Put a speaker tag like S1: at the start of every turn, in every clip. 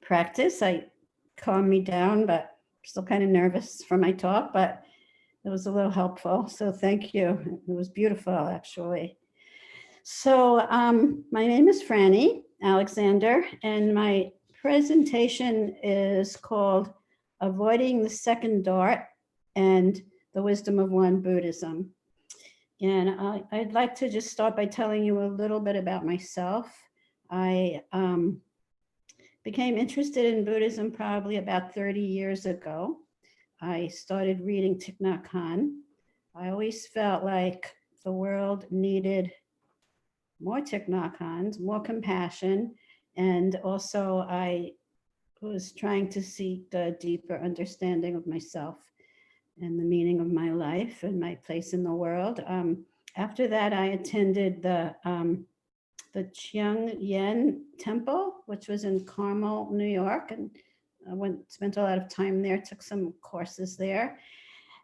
S1: practice. I calmed me down, but still kind of nervous for my talk, but it was a little helpful. So thank you. It was beautiful, actually. So my name is Franny Alexander, and my presentation is called Avoiding the Second Dart and the Wisdom of One Buddhism. And I'd like to just start by telling you a little bit about myself. I became interested in Buddhism probably about 30 years ago. I started reading Thich Nhat Hanh. I always felt like the world needed more Thich Nhat Hanhs, more compassion, and also I was trying to seek a deeper understanding of myself and the meaning of my life and my place in the world. After that, I attended the Chiang Yen Temple, which was in Carmel, New York, and I spent a lot of time there, took some courses there.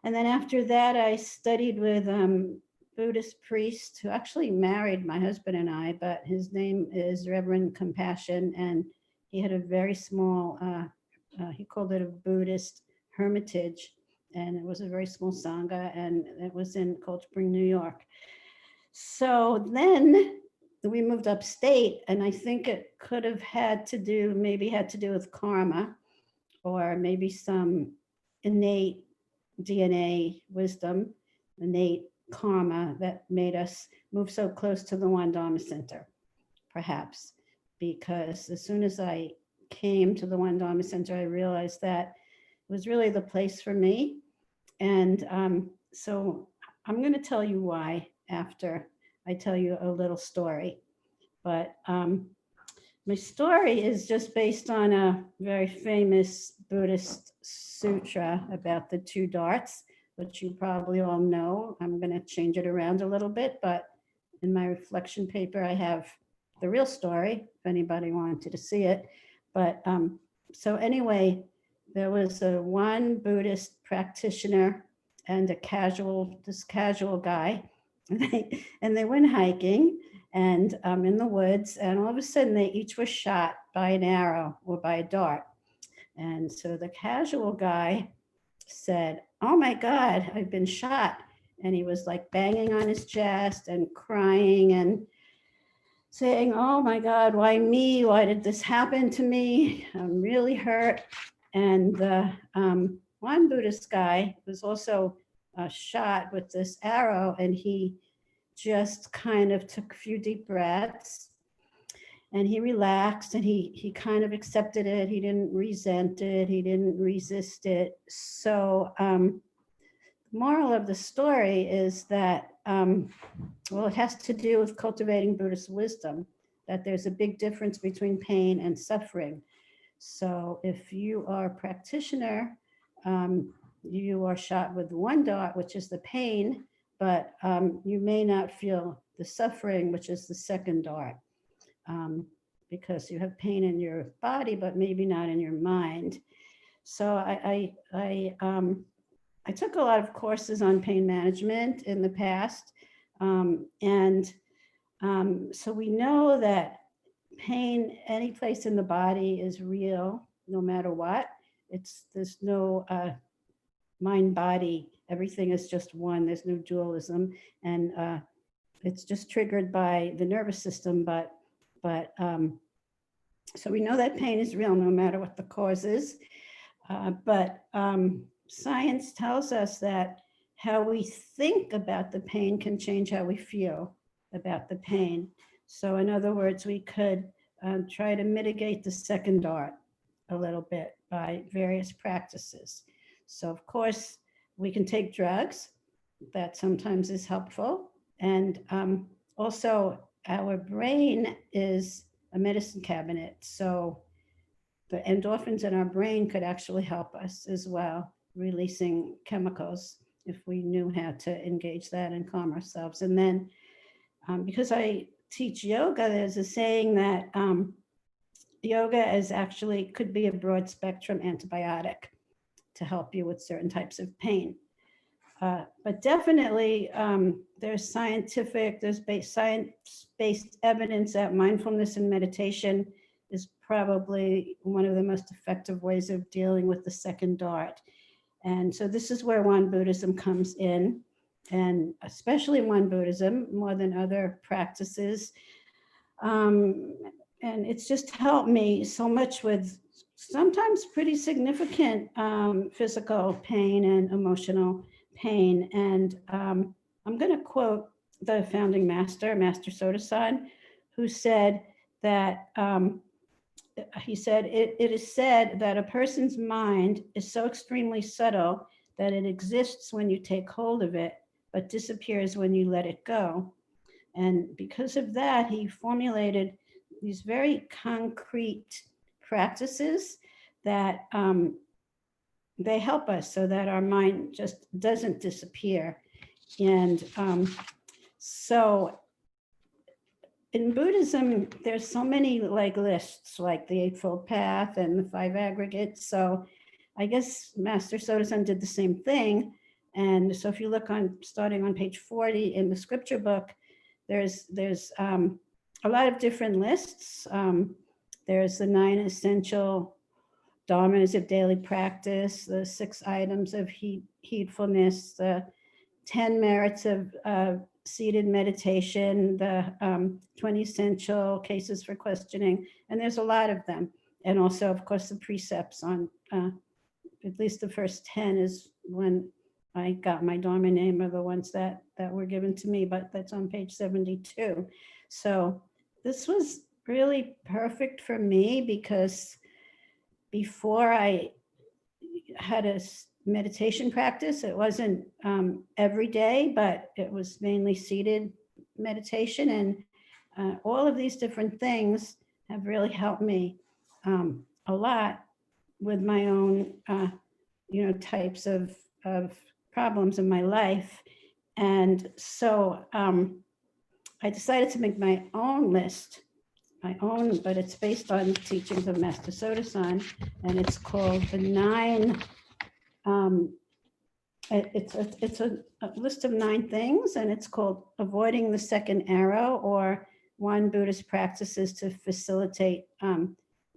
S1: And then after that, I studied with Buddhist priest who actually married my husband and I, but his name is Reverend Compassion, and he had a very small, he called it a Buddhist hermitage, and it was a very small Sangha, and it was in Cold Spring, New York. So then we moved upstate, and I think it could have had to do with karma, or maybe some innate DNA wisdom, innate karma that made us move so close to the One Dharma Center, perhaps, because as soon as I came to the One Dharma Center, I realized that it was really the place for me. And so I'm going to tell you why after I tell you a little story. But my story is just based on a very famous Buddhist sutra about the two darts, which you probably all know. I'm going to change it around a little bit, but in my reflection paper, I have the real story, if anybody wanted to see it. But so anyway, there was one Buddhist practitioner and this casual guy, and they went hiking and in the woods, and all of a sudden they each were shot by an arrow or by a dart. And so the casual guy said, "Oh my God, I've been shot." And he was like banging on his chest and crying and saying, "Oh my God, why me? Why did this happen to me? I'm really hurt." And the one Buddhist guy was also shot with this arrow, and he just kind of took a few deep breaths and he relaxed, and he kind of accepted it. He didn't resent it. He didn't resist it. So the moral of the story is that, well, it has to do with cultivating Buddhist wisdom, that there's a big difference between pain and suffering. So if you are a practitioner, you are shot with one dart, which is the pain, but you may not feel the suffering, which is the second dart, because you have pain in your body, but maybe not in your mind. So I took a lot of courses on pain management in the past, and so we know that pain any place in the body is real, no matter what. There's no mind body. Everything is just one. There's no dualism, and it's just triggered by the nervous system. But so we know that pain is real, no matter what the cause is. But science tells us that how we think about the pain can change how we feel about the pain. So in other words, we could try to mitigate the second dart a little bit by various practices. So of course, we can take drugs. That sometimes is helpful. And also our brain is a medicine cabinet. So the endorphins in our brain could actually help us as well, releasing chemicals if we knew how to engage that and calm ourselves. And then because I teach yoga, there's a saying that yoga is actually could be a broad spectrum antibiotic to help you with certain types of pain. But definitely there's science-based evidence that mindfulness and meditation is probably one of the most effective ways of dealing with the second dart. And so this is where Won Buddhism comes in, and especially Won Buddhism more than other practices. And it's just helped me so much with sometimes pretty significant physical pain and emotional pain. And I'm going to quote the founding master, Master Sotasan, who said that he said, it is said that a person's mind is so extremely subtle that it exists when you take hold of it, but disappears when you let it go. And because of that, he formulated these very concrete practices that they help us so that our mind just doesn't disappear. And so in Buddhism, there's so many like lists, like the Eightfold Path and the 5 aggregates. So I guess Master Sotasan did the same thing. And so if you look on, starting on page 40 in the scripture book, there's a lot of different lists. There's the 9 essential dharmas of daily practice, the 6 items of heedfulness, the 10 merits of seated meditation, the 20 essential cases for questioning, and there's a lot of them. And also, of course, the precepts on at least the first 10 is when I got my Dharma name, are the ones that were given to me, but that's on page 72. So this was really perfect for me because before I had a meditation practice, it wasn't every day, but it was mainly seated meditation. And all of these different things have really helped me a lot with my own, types of problems in my life. And so I decided to make my own list, but it's based on teachings of Master Sotasan, and it's called the 9. It's a list of 9 things, and it's called Avoiding the Second Arrow, or Won Buddhist Practices to Facilitate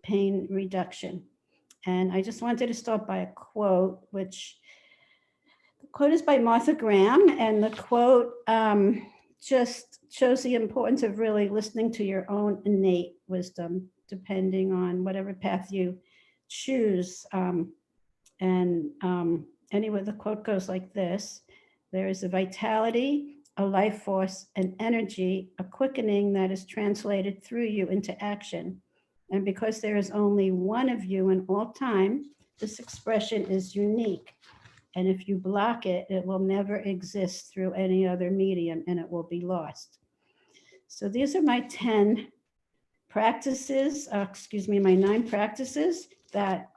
S1: Pain Reduction. And I just wanted to start by a quote, which the quote is by Martha Graham, and the quote just shows the importance of really listening to your own innate wisdom, depending on whatever path you choose. Anyway, the quote goes like this: there is a vitality, a life force, an energy, a quickening that is translated through you into action. And because there is only one of you in all time, this expression is unique. And if you block it, it will never exist through any other medium, and it will be lost. So these are my 10 practices, my 9 practices that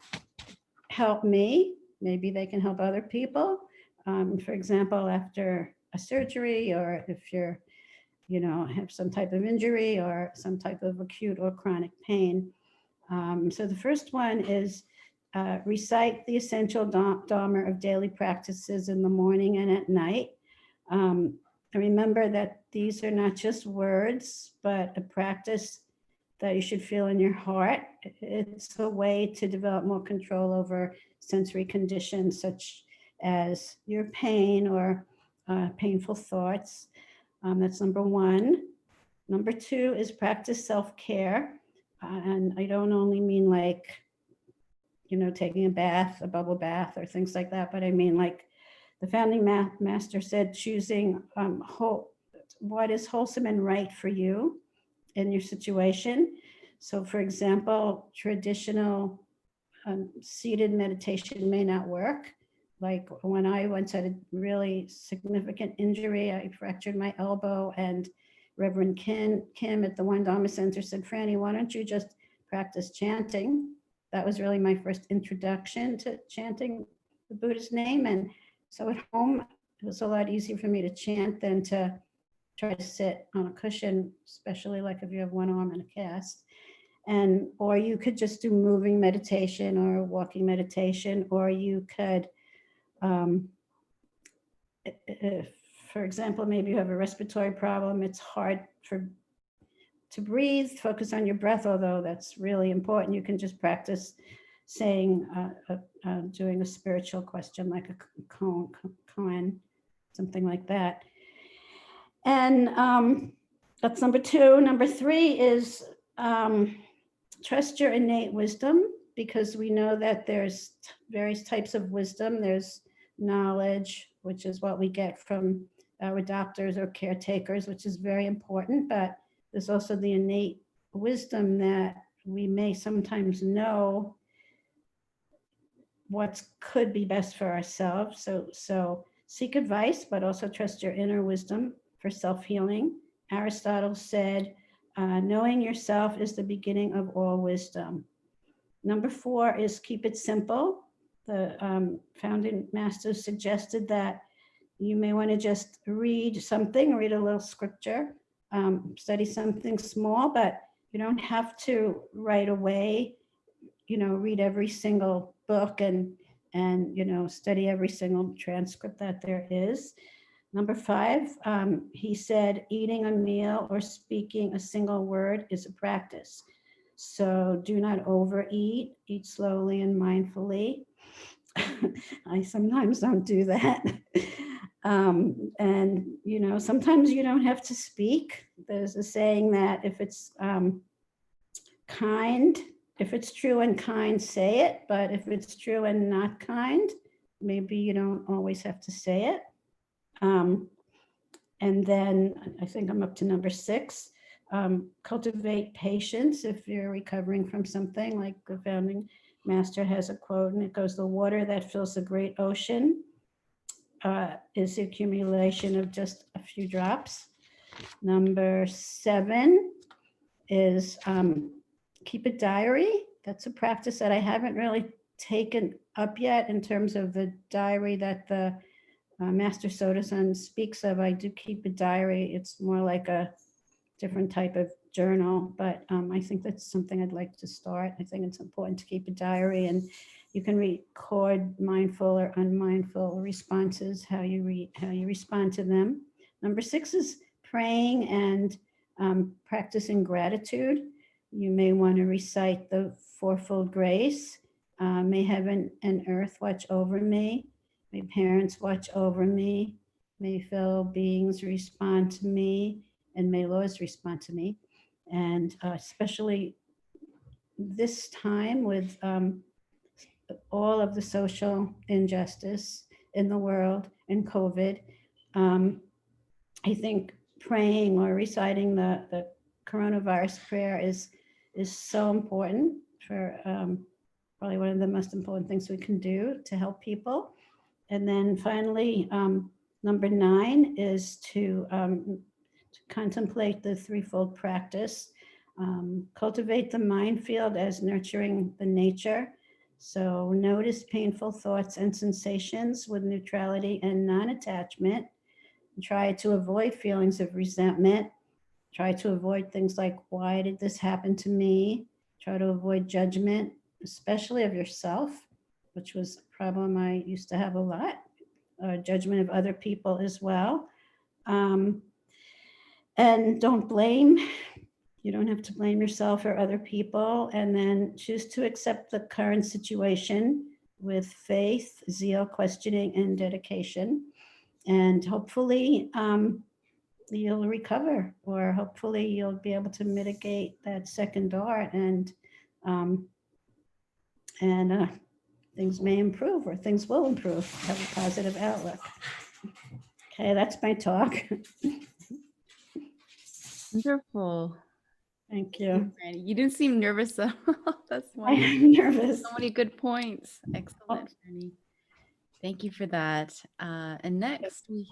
S1: help me. Maybe they can help other people. For example, after a surgery, or if you're, have some type of injury or some type of acute or chronic pain. So the first one is recite the essential Dharma of daily practices in the morning and at night. Remember that these are not just words, but a practice that you should feel in your heart. It's a way to develop more control over sensory conditions such as your pain or painful thoughts. That's number 1. Number 2 is practice self-care. And I don't only mean like, taking a bath, a bubble bath or things like that, but I mean like the founding master said, choosing what is wholesome and right for you in your situation. So for example, traditional seated meditation may not work. Like when I once had a really significant injury, I fractured my elbow, and Reverend Kim at the One Dharma Center said, Franny, why don't you just practice chanting? That was really my first introduction to chanting the Buddha's name. And so at home, it was a lot easier for me to chant than to try to sit on a cushion, especially like if you have one arm in a cast. Or you could just do moving meditation or walking meditation, or you could, for example, maybe you have a respiratory problem. It's hard for to breathe, focus on your breath, although that's really important. You can just practice saying, doing a spiritual question like a koan, something like that. And that's number 2. Number 3 is trust your innate wisdom, because we know that there's various types of wisdom. There's knowledge, which is what we get from our doctors or caretakers, which is very important, but there's also the innate wisdom that we may sometimes know what could be best for ourselves. So seek advice, but also trust your inner wisdom for self-healing. Aristotle said, knowing yourself is the beginning of all wisdom. Number 4 is keep it simple. The founding masters suggested that you may want to just read something, read a little scripture, study something small, but you don't have to right away, read every single book and study every single transcript that there is. Number 5, he said, eating a meal or speaking a single word is a practice. So do not overeat, eat slowly and mindfully. I sometimes don't do that. And, sometimes you don't have to speak. There's a saying that if it's kind, if it's true and kind, say it. But if it's true and not kind, maybe you don't always have to say it. And then I think I'm up to number 6. Cultivate patience if you're recovering from something. Like the founding master has a quote, and it goes, the water that fills the great ocean is the accumulation of just a few drops. Number 7 is keep a diary. That's a practice that I haven't really taken up yet in terms of the diary that the Master Soda-san speaks of. I do keep a diary. It's more like a different type of journal, but I think that's something I'd like to start. I think it's important to keep a diary, and you can record mindful or unmindful responses, how you respond to them. Number 6 is praying and practicing gratitude. You may want to recite the fourfold grace. May heaven and earth watch over me. May parents watch over me. May fellow beings respond to me, and may laws respond to me. And especially this time with all of the social injustice in the world and COVID, I think praying or reciting the coronavirus prayer is so important, for probably one of the most important things we can do to help people. And then finally, number 9 is to contemplate the threefold practice. Cultivate the mind field as nurturing the nature. So notice painful thoughts and sensations with neutrality and non-attachment. Try to avoid feelings of resentment. Try to avoid things like, why did this happen to me? Try to avoid judgment, especially of yourself, which was a problem I used to have a lot, judgment of other people as well. And don't blame. You don't have to blame yourself or other people. And then choose to accept the current situation with faith, zeal, questioning, and dedication. And hopefully you'll recover, or hopefully you'll be able to mitigate that second dart, and things may improve, or things will improve. Have a positive outlook. Okay, that's my talk.
S2: Wonderful.
S1: Thank you.
S2: Franny. You didn't seem nervous though. That's
S1: I
S2: wonderful.
S1: am nervous.
S2: So many good points. Excellent, Franny. Thank you for that. And next we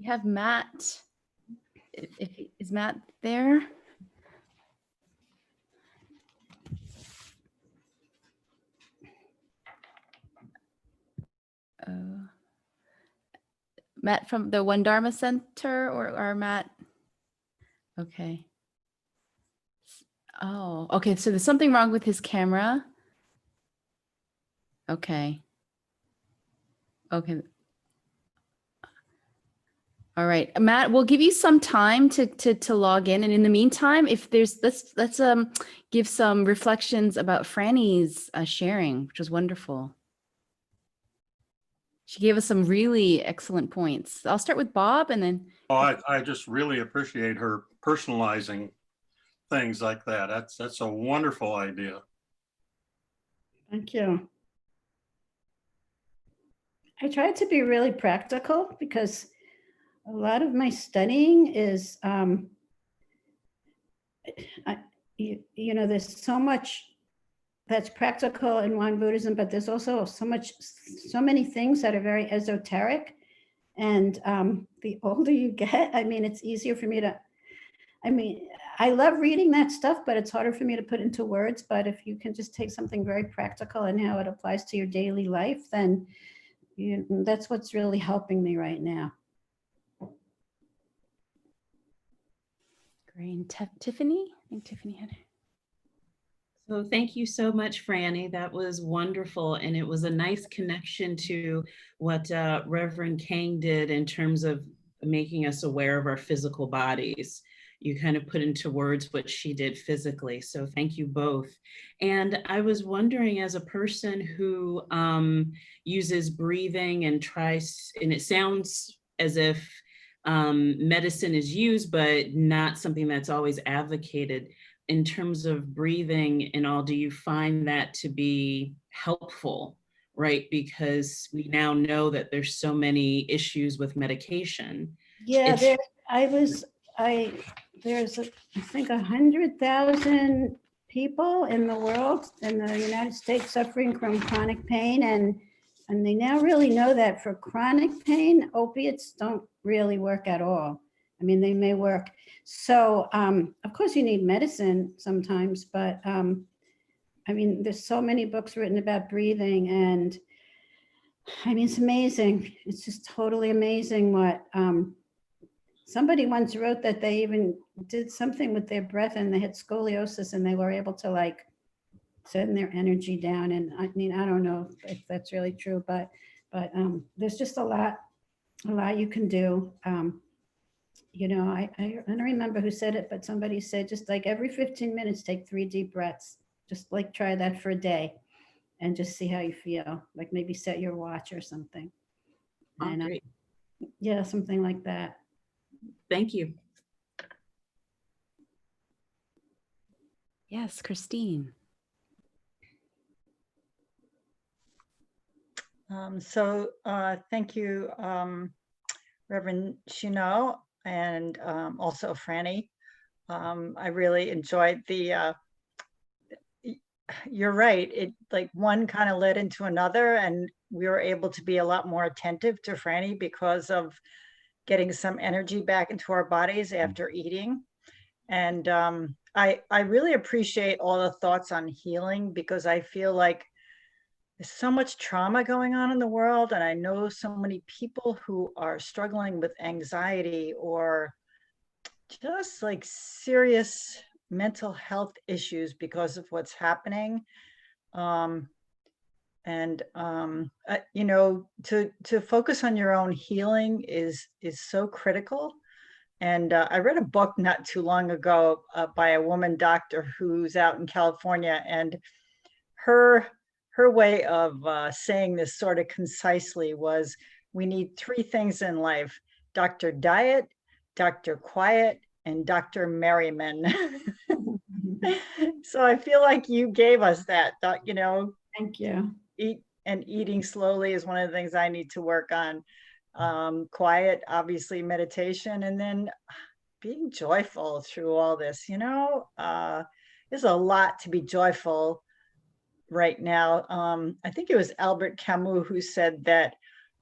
S2: have Matt. Is Matt there? Matt from the One Dharma Center, or Matt? Okay. Oh, okay. So there's something wrong with his camera. Okay. Okay. All right, Matt, we'll give you some time to log in, and in the meantime, if there's let's give some reflections about Franny's sharing, which was wonderful. She gave us some really excellent points. I'll start with Bob, and then.
S3: Oh, I just really appreciate her personalizing things like that. That's a wonderful idea.
S1: Thank you. I tried to be really practical because a lot of my studying is, there's so much that's practical in Won Buddhism, but there's also so many things that are very esoteric. And the older you get, I mean, it's easier for me to, I love reading that stuff, but it's harder for me to put into words. But if you can just take something very practical and how it applies to your daily life, then that's what's really helping me right now.
S2: Great. Tiffany? I think Tiffany had.
S4: So thank you so much, Franny. That was wonderful. And it was a nice connection to what Reverend Kang did in terms of making us aware of our physical bodies. You kind of put into words what she did physically. So thank you both. And I was wondering, as a person who uses breathing and tries, and it sounds as if medicine is used, but not something that's always advocated. In terms of breathing and all, do you find that to be helpful, right? Because we now know that there's so many issues with medication.
S1: Yeah, there's I think 100,000 people in the world, in the United States, suffering from chronic pain, and they now really know that for chronic pain, opiates don't really work at all. I mean, they may work. So, of course, you need medicine sometimes, but I mean, there's so many books written about breathing, and I mean, it's amazing. It's just totally amazing what somebody once wrote that they even did something with their breath and they had scoliosis and they were able to like send their energy down. And I mean, I don't know if that's really true, but there's just a lot you can do. I don't remember who said it, but somebody said just like every 15 minutes, take 3 deep breaths. Just like try that for a day and just see how you feel. Like maybe set your watch or something.
S4: Oh,
S1: And
S4: great.
S1: yeah, something like that.
S4: Thank you.
S2: Yes, Christine.
S5: Thank you, Reverend Chino, and also Franny. I really enjoyed you're right. It like one kind of led into another, and we were able to be a lot more attentive to Franny because of getting some energy back into our bodies after eating. And I really appreciate all the thoughts on healing, because I feel like there's so much trauma going on in the world. And I know so many people who are struggling with anxiety or just like serious mental health issues because of what's happening. To focus on your own healing is so critical. And I read a book not too long ago by a woman doctor who's out in California, and her way of saying this sort of concisely was, we need 3 things in life: Dr. Diet, Dr. Quiet, and Dr. Merriman. So I feel like you gave us that,
S1: Thank you.
S5: eating slowly is one of the things I need to work on. Quiet, obviously meditation, and then being joyful through all this. There's a lot to be joyful right now. I think it was Albert Camus who said that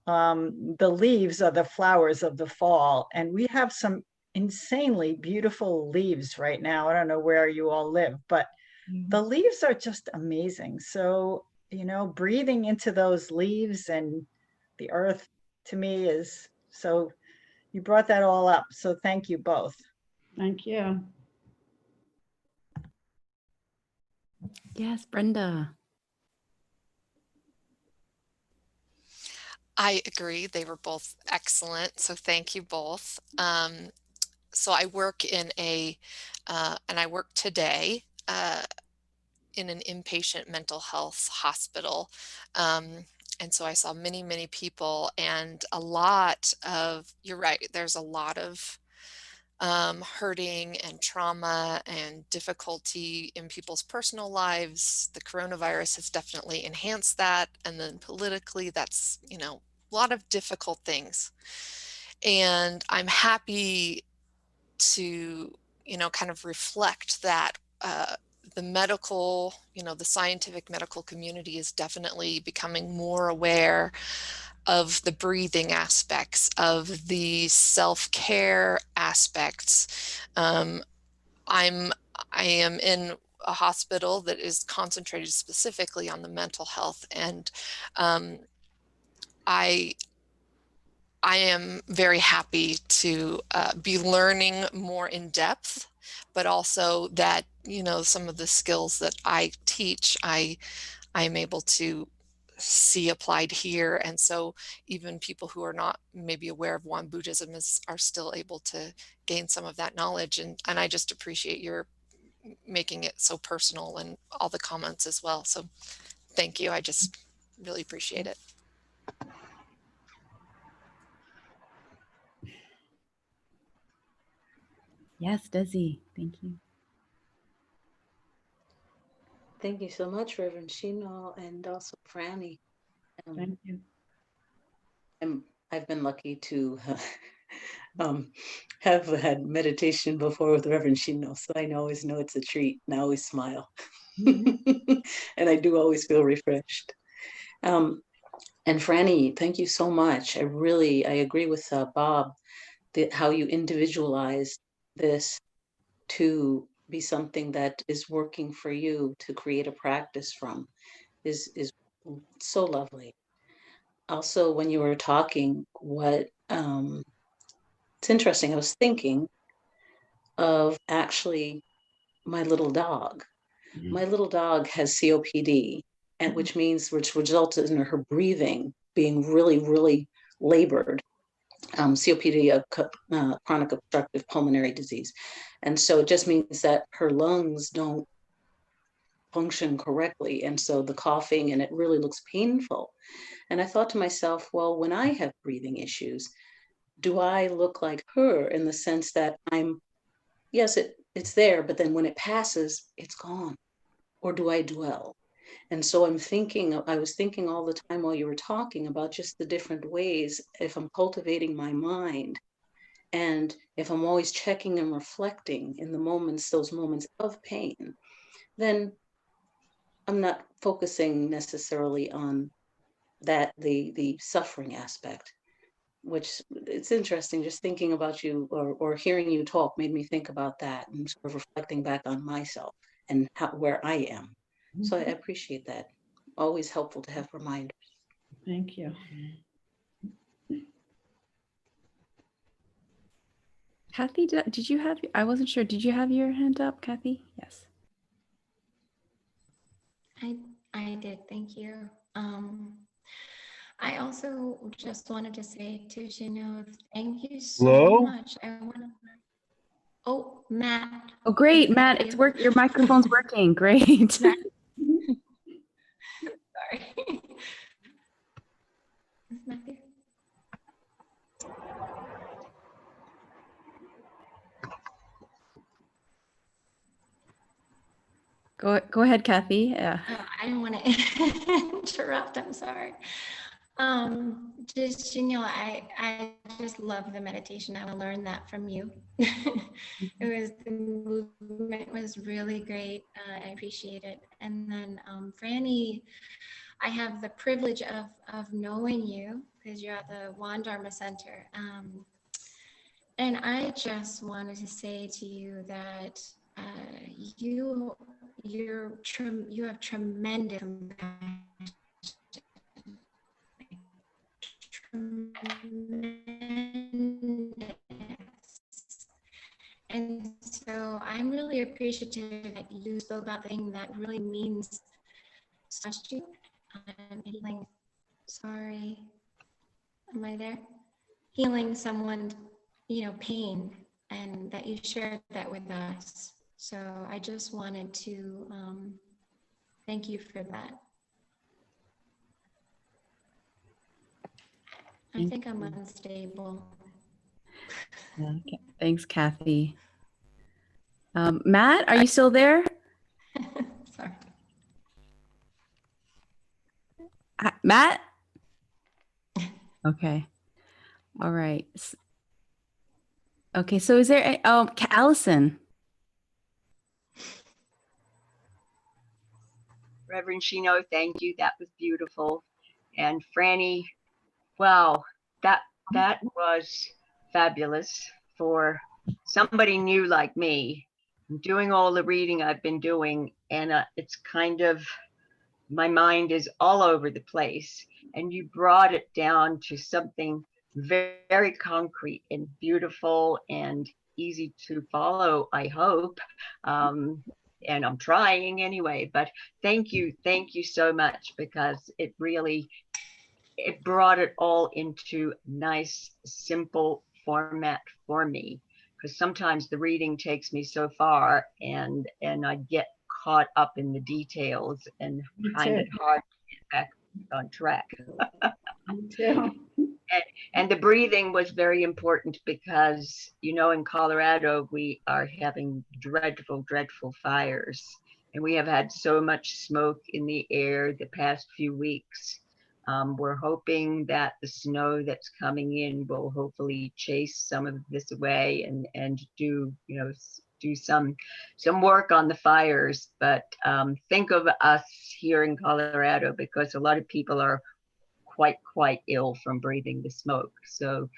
S5: the leaves are the flowers of the fall, and we have some insanely beautiful leaves right now. I don't know where you all live, but the leaves are just amazing. So, breathing into those leaves and the earth, to me, is so. You brought that all up, so thank you both.
S1: Thank you.
S2: Yes, Brenda.
S6: I agree. They were both excellent. So thank you both. So I work in and I work today in an inpatient mental health hospital. And so I saw many, many people and a lot of, you're right, there's a lot of hurting and trauma and difficulty in people's personal lives. The coronavirus has definitely enhanced that. And then politically, that's, a lot of difficult things. And I'm happy to, kind of reflect that the medical, the scientific medical community is definitely becoming more aware of the breathing aspects, of the self-care aspects. I am in a hospital that is concentrated specifically on the mental health, and I am very happy to be learning more in depth, but also that, some of the skills that I teach, I am able to see applied here. And so even people who are not maybe aware of Won Buddhism are still able to gain some of that knowledge. And I just appreciate your making it so personal and all the comments as well. So thank you. I just really appreciate it.
S2: Yes, Desi, thank you.
S7: Thank you so much, Reverend Shino, and also Franny.
S1: Thank you.
S7: I've been lucky to have had meditation before with Reverend Shino, so I always know it's a treat, and I always smile. And I do always feel refreshed. And Franny, thank you so much. I agree with Bob that how you individualize this to be something that is working for you to create a practice from is so lovely. Also, when you were talking, it's interesting. I was thinking of actually my little dog. My little dog has COPD, and which resulted in her breathing being really, really labored. COPD, chronic obstructive pulmonary disease. And so it just means that her lungs don't function correctly. And so the coughing, and it really looks painful. And I thought to myself, well, when I have breathing issues, do I look like her in the sense that yes, it's there, but then when it passes, it's gone? Or do I dwell? And so I was thinking all the time while you were talking about just the different ways, if I'm cultivating my mind, and if I'm always checking and reflecting in those moments of pain, then I'm not focusing necessarily on the suffering aspect, which it's interesting. Just thinking about you or hearing you talk made me think about that and sort of reflecting back on myself and where I am. So I appreciate that. Always helpful to have reminders.
S1: Thank you.
S2: Kathy, did you have, I wasn't sure, did you have your hand up, Kathy? Yes.
S8: I did, thank you. I also just wanted to say to Shino, thank you so
S9: Hello?
S8: much. Oh, Matt.
S2: Oh, great,
S8: Is that
S2: Matt, it's
S8: you?
S2: your microphone's working, great.
S8: Matt. Sorry. Is Matthew?
S2: Go ahead, Kathy. Yeah.
S8: Oh, I didn't want to interrupt, I'm sorry. Just, I just love the meditation. I learned that from you. The movement was really great. I appreciate it. And then Franny, I have the privilege of knowing you because you're at the Won Dharma Center. And I just wanted to say to you that you have tremendous compassion. Tremendous. And so I'm really appreciative that you spoke about the thing that really means so much to you. Sorry. Am I there? Healing someone's, pain, and that you shared that with us. So I just wanted to thank you for that. I think I'm unstable.
S2: Yeah, thanks, Kathy. Matt, are you still there?
S8: Sorry.
S2: Matt? Okay. All right. Okay, so is there, Allison?
S9: Reverend Shino, thank you. That was beautiful. And Franny, wow, that was fabulous for somebody new like me. I'm doing all the reading I've been doing, and it's kind of, my mind is all over the place. And you brought it down to something very, very concrete and beautiful and easy to follow, I hope. And I'm trying anyway, but thank you so much, because it brought it all into nice, simple format for me. Because sometimes the reading takes me so far, and I get caught up in the details and find it hard to get back on track.
S1: Me too.
S9: And the breathing was very important, because, in Colorado, we are having dreadful, dreadful fires. And we have had so much smoke in the air the past few weeks. We're hoping that the snow that's coming in will hopefully chase some of this away and do, do some work on the fires. But think of us here in Colorado, because a lot of people are quite ill from breathing the smoke. So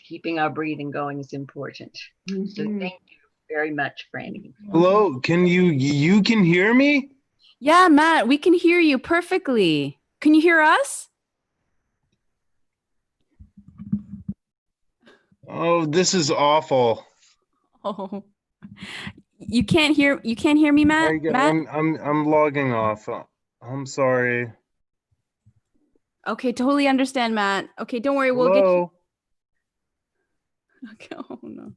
S9: keeping our breathing going is important. So thank you very much, Franny.
S10: Hello, you can hear me?
S2: Yeah, Matt, we can hear you perfectly. Can you hear us?
S10: Oh, this is awful.
S2: Oh, you can't hear me, Matt? Matt?
S10: I'm logging off. I'm sorry.
S2: Okay, totally understand, Matt. Okay, don't worry, we'll get you.
S10: Hello?
S2: Okay, oh no.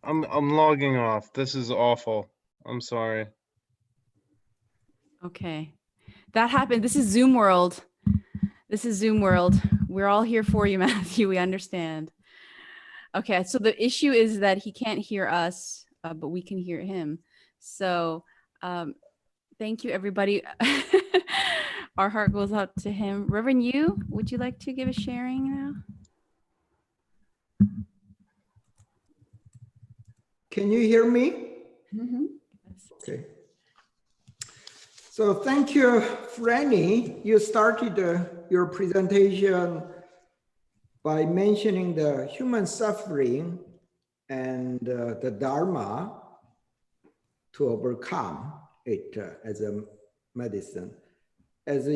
S10: I'm logging off. This is awful. I'm sorry.
S2: Okay. That happened. This is Zoom world. This is Zoom world. We're all here for you, Matthew. We understand. Okay, so the issue is that he can't hear us, but we can hear him. So thank you, everybody. Our heart goes out to him. Reverend Yu, would you like to give a sharing now?
S11: Can you hear me?
S2: Mm-hmm.
S11: Okay. So thank you, Franny. You started your presentation by mentioning the human suffering and the Dharma to overcome it as a medicine. As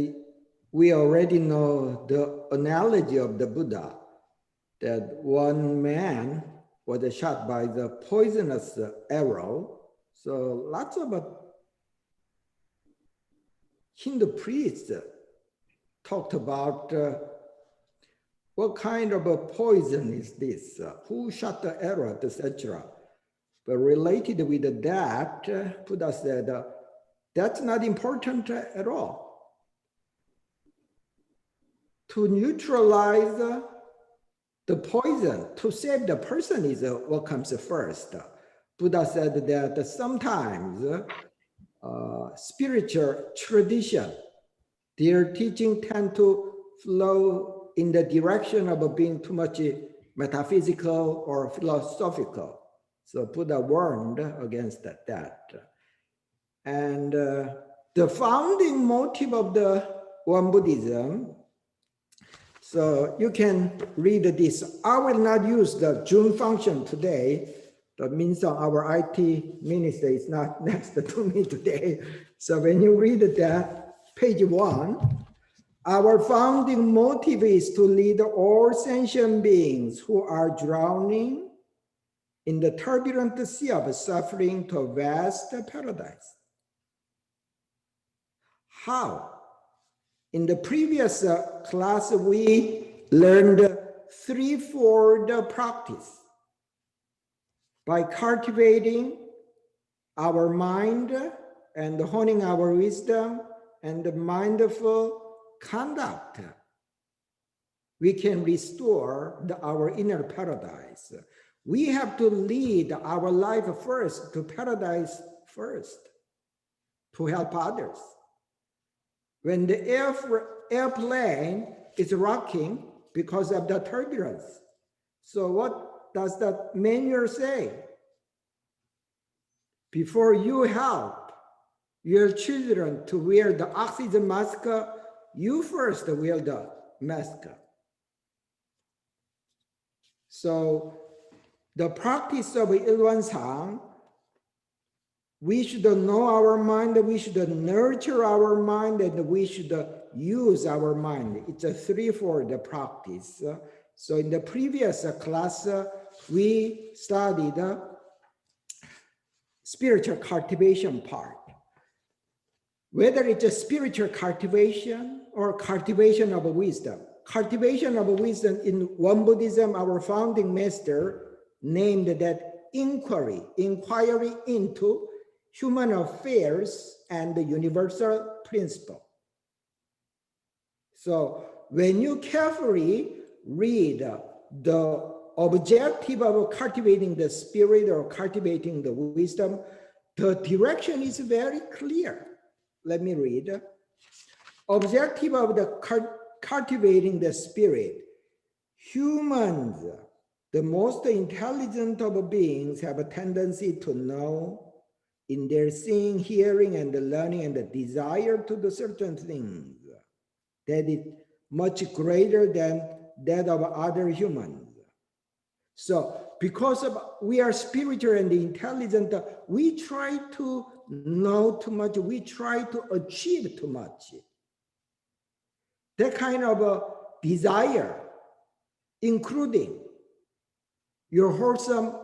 S11: we already know the analogy of the Buddha, that one man was shot by the poisonous arrow. So lots of Hindu priests talked about what kind of a poison is this? Who shot the arrow, etc. But related with that, Buddha said, that's not important at all. To neutralize the poison, to save the person is what comes first. Buddha said that sometimes spiritual tradition, their teaching tend to flow in the direction of being too much metaphysical or philosophical. So Buddha warned against that. And the founding motive of the Won Buddhism, so you can read this. I will not use the Zoom function today. That means our IT minister is not next to me today. So when you read that, page 1, our founding motive is to lead all sentient beings who are drowning in the turbulent sea of suffering to a vast paradise. How? In the previous class, we learned threefold practice by cultivating our mind and honing our wisdom and mindful conduct. We can restore our inner paradise. We have to lead our life first to paradise first to help others. When the airplane is rocking because of the turbulence, so what does that manual say? Before you help your children to wear the oxygen mask, you first wear the mask. So the practice of Ilwansang, we should know our mind, we should nurture our mind, and we should use our mind. It's a threefold practice. So in the previous class, we studied spiritual cultivation part. Whether it's a spiritual cultivation or cultivation of wisdom. Cultivation of wisdom in Won Buddhism, our founding master named that inquiry into human affairs and the universal principle. So when you carefully read the objective of cultivating the spirit or cultivating the wisdom, the direction is very clear. Let me read. Objective of the cultivating the spirit. Humans, the most intelligent of beings, have a tendency to know in their seeing, hearing, and learning, and the desire to do certain things that is much greater than that of other humans. So because of we are spiritual and intelligent, we try to know too much, we try to achieve too much. That kind of a desire, including your wholesome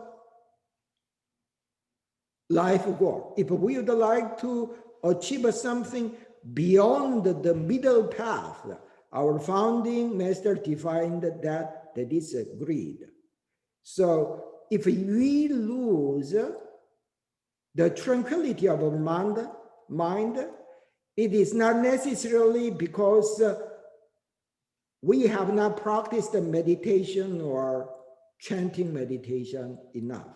S11: life goal. If we would like to achieve something beyond the middle path, our founding master defined that is greed. So if we lose the tranquility of our mind, it is not necessarily because we have not practiced meditation or chanting meditation enough.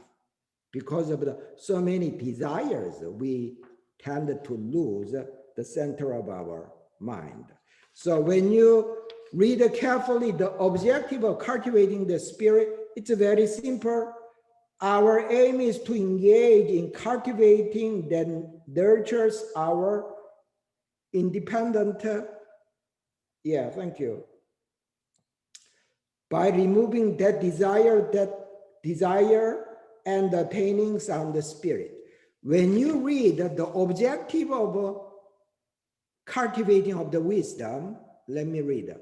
S11: Because of so many desires, we tend to lose the center of our mind. So when you read carefully the objective of cultivating the spirit, it's very simple. Our aim is to engage in cultivating that nurtures our independent, thank you. By removing that desire and attaining sound spirit. When you read the objective of cultivating of the wisdom, let me read.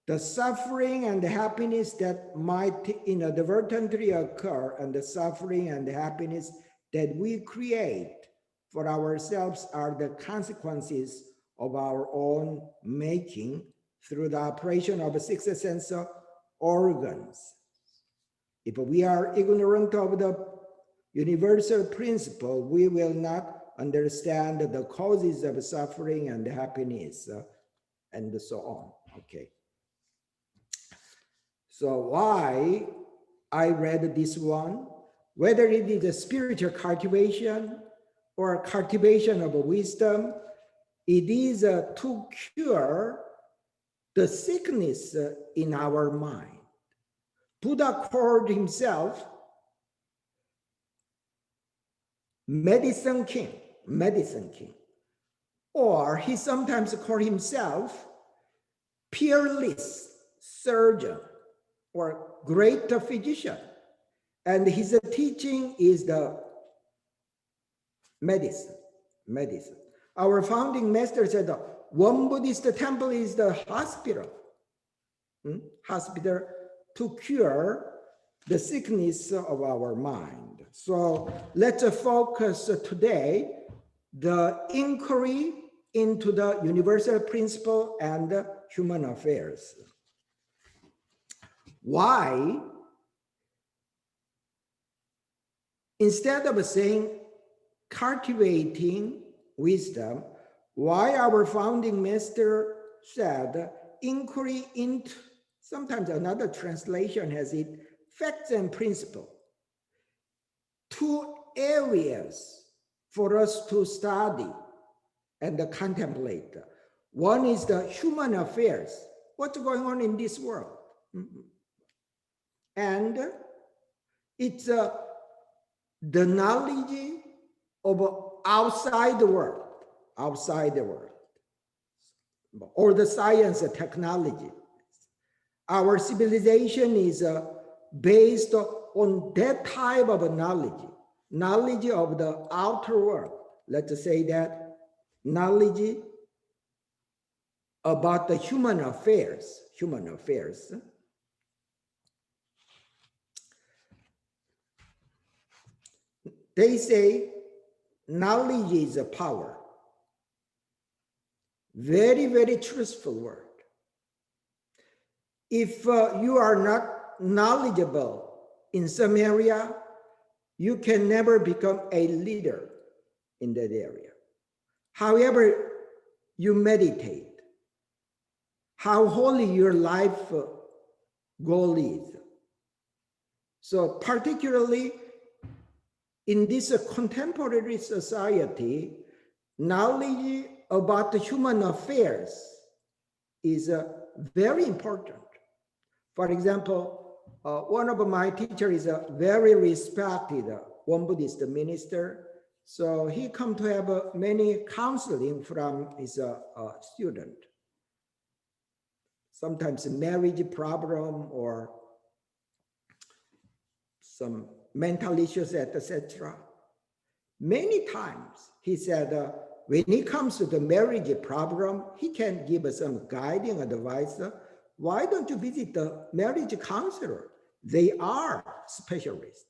S11: The suffering and the happiness that might inadvertently occur, and the suffering and the happiness that we create for ourselves, are the consequences of our own making through the operation of 6 sense organs. If we are ignorant of the universal principle, we will not understand the causes of suffering and happiness, and so on. Okay. So why I read this one, whether it is a spiritual cultivation or cultivation of wisdom, it is to cure the sickness in our mind. Buddha called himself medicine king, or he sometimes called himself peerless surgeon or great physician. And his teaching is the medicine. Our founding master said, one Buddhist temple is the hospital. Hospital to cure the sickness of our mind. So let's focus today the inquiry into the universal principle and human affairs. Why? Instead of saying cultivating wisdom, why our founding master said inquiry into, sometimes another translation has it, facts and principle. Two areas for us to study and contemplate. One is the human affairs, what's going on in this world. And it's the knowledge of outside the world, or the science and technology. Our civilization is based on that type of knowledge of the outer world. Let's say that knowledge about the human affairs. They say knowledge is a power. Very, very truthful word. If you are not knowledgeable in some area, you can never become a leader in that area. However, you meditate, how holy your life goal is. So particularly in this contemporary society, knowledge about the human affairs is very important. For example, one of my teachers is a very respected one Buddhist minister. So he come to have many counseling from his student. Sometimes a marriage problem or some mental issues, etc. Many times he said, when it comes to the marriage problem, he can give us some guiding advice. Why don't you visit the marriage counselor? They are specialists.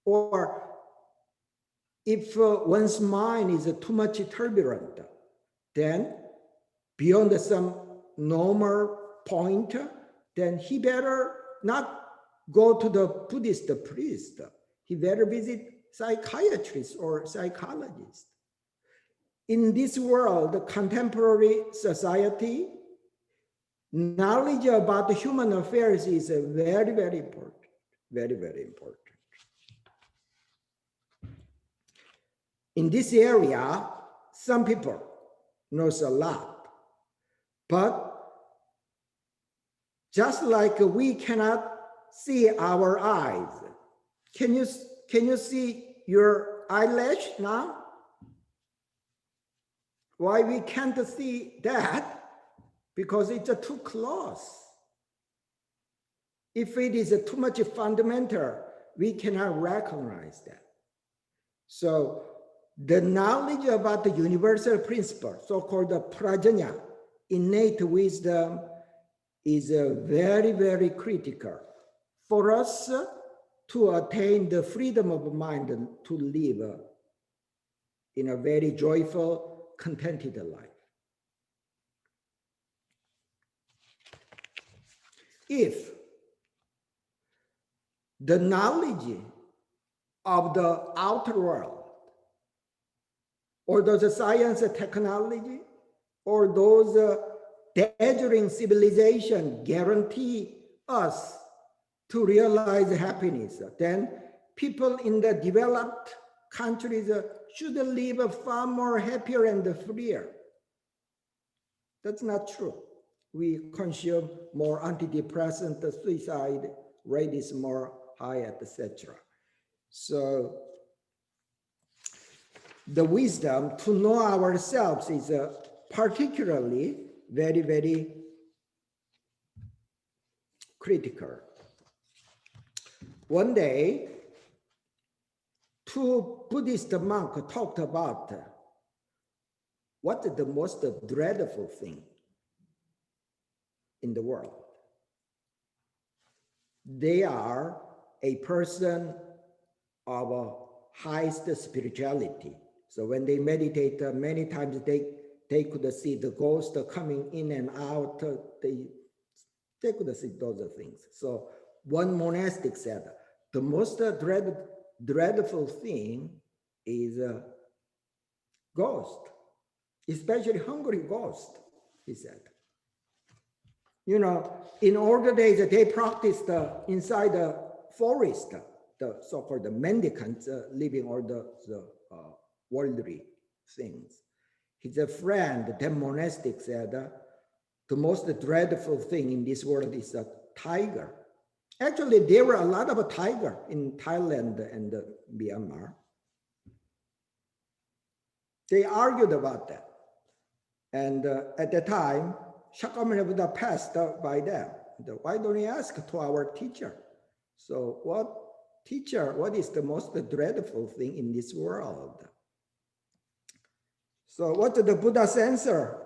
S11: Or if one's mind is too much turbulent, then beyond some normal point, then he better not go to the Buddhist priest. He better visit psychiatrist or psychologist. In this world, contemporary society, knowledge about the human affairs is very, very important. Very, very important. In this area, some people knows a lot, but just like we cannot see our eyes, can you see your eyelash now? Why we can't see that? Because it's too close. If it is too much fundamental, we cannot recognize that. So the knowledge about the universal principle, so-called the prajna, innate wisdom, is very, very critical for us to attain the freedom of mind and to live in a very joyful, contented life. If the knowledge of the outer world, or those science and technology, or those dazzling civilization guarantee us to realize happiness, then people in the developed countries should live far more happier and freer. That's not true. We consume more antidepressant, the suicide rate is more high, etc. So the wisdom to know ourselves is particularly very, very critical. One day, two Buddhist monks talked about what is the most dreadful thing in the world. They are a person of highest spirituality, So when they meditate, many times they could see the ghost coming in and out. They could see those things. So one monastic said, the most dreadful thing is a ghost, especially hungry ghost, he said. You know, in older days, they practiced inside the forest, the so-called the mendicants living all the worldly things. His friend, the monastic, said, the most dreadful thing in this world is a tiger. Actually, there were a lot of tiger in Thailand and Myanmar. They argued about that. And at the time, Shakyamuni Buddha passed by them. Why don't you ask to our teacher? So what is the most dreadful thing in this world? So what did the Buddha's answer?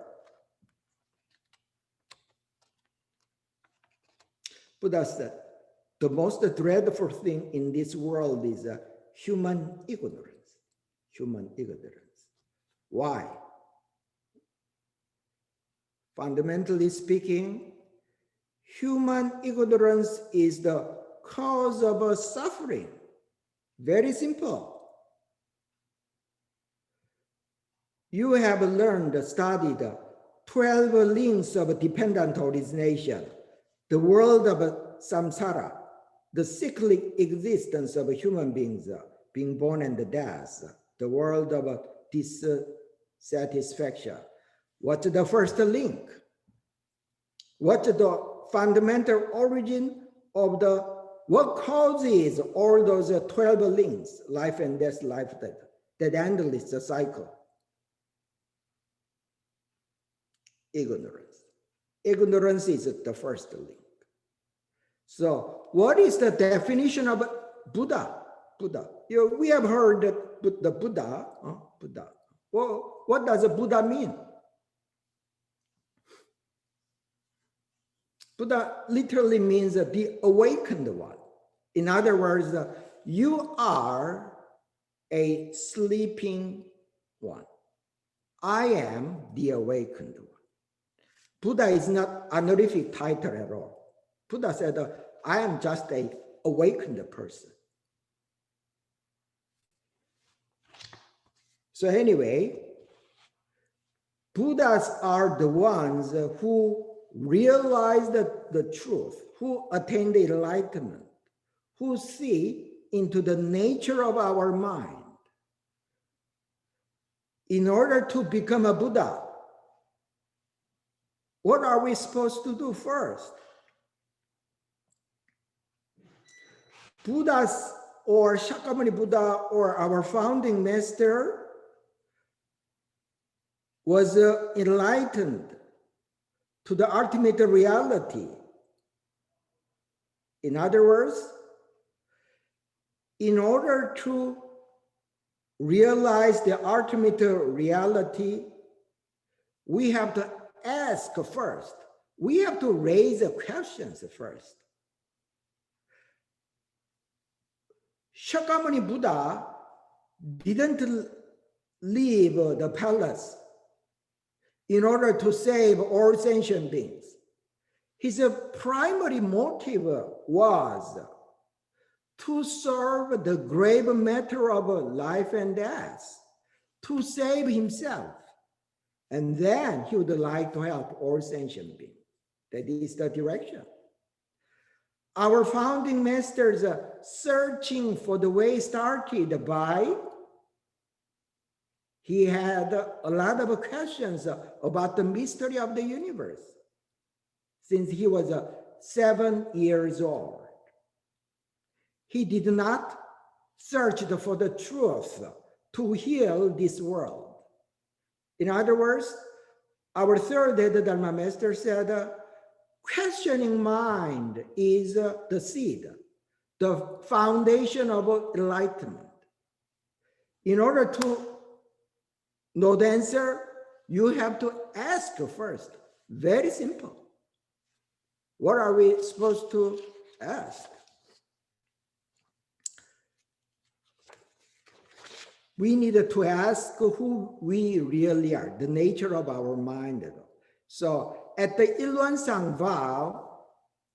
S11: Buddha said, the most dreadful thing in this world is human ignorance. Human ignorance. Why? Fundamentally speaking, human ignorance is the cause of suffering. Very simple. You have learned, studied 12 links of dependent origination, the world of samsara, the cyclic existence of human beings, being born and death, the world of dissatisfaction. What's the first link? What's the fundamental origin of what causes all those 12 links, life and death, life, death, that endless cycle? Ignorance. Ignorance is the first link. So what is the definition of Buddha? Buddha. We have heard that the Buddha, Buddha. Well, what does a Buddha mean? Buddha literally means the awakened one. In other words, you are a sleeping one. I am the awakened one. Buddha is not honorific title at all. Buddha said, I am just an awakened person. So anyway, Buddhas are the ones who realize the truth, who attain the enlightenment, who see into the nature of our mind. In order to become a Buddha, what are we supposed to do first? Buddhas or Shakyamuni Buddha or our founding master was enlightened to the ultimate reality. In other words, in order to realize the ultimate reality, we have to ask first. We have to raise questions first. Shakyamuni Buddha didn't leave the palace in order to save all sentient beings. His primary motive was to serve the grave matter of life and death, to save himself. And then he would like to help all sentient beings. That is the direction. Our founding masters searching for the way started by, he had a lot of questions about the mystery of the universe since he was 7 years old. He did not search for the truth to heal this world. In other words, our third Dharma master said, questioning mind is the seed, the foundation of enlightenment. In order to know the answer, you have to ask first. Very simple. What are we supposed to ask? we need to ask who we really are, the nature of our mind. So at the Ilwansang vow,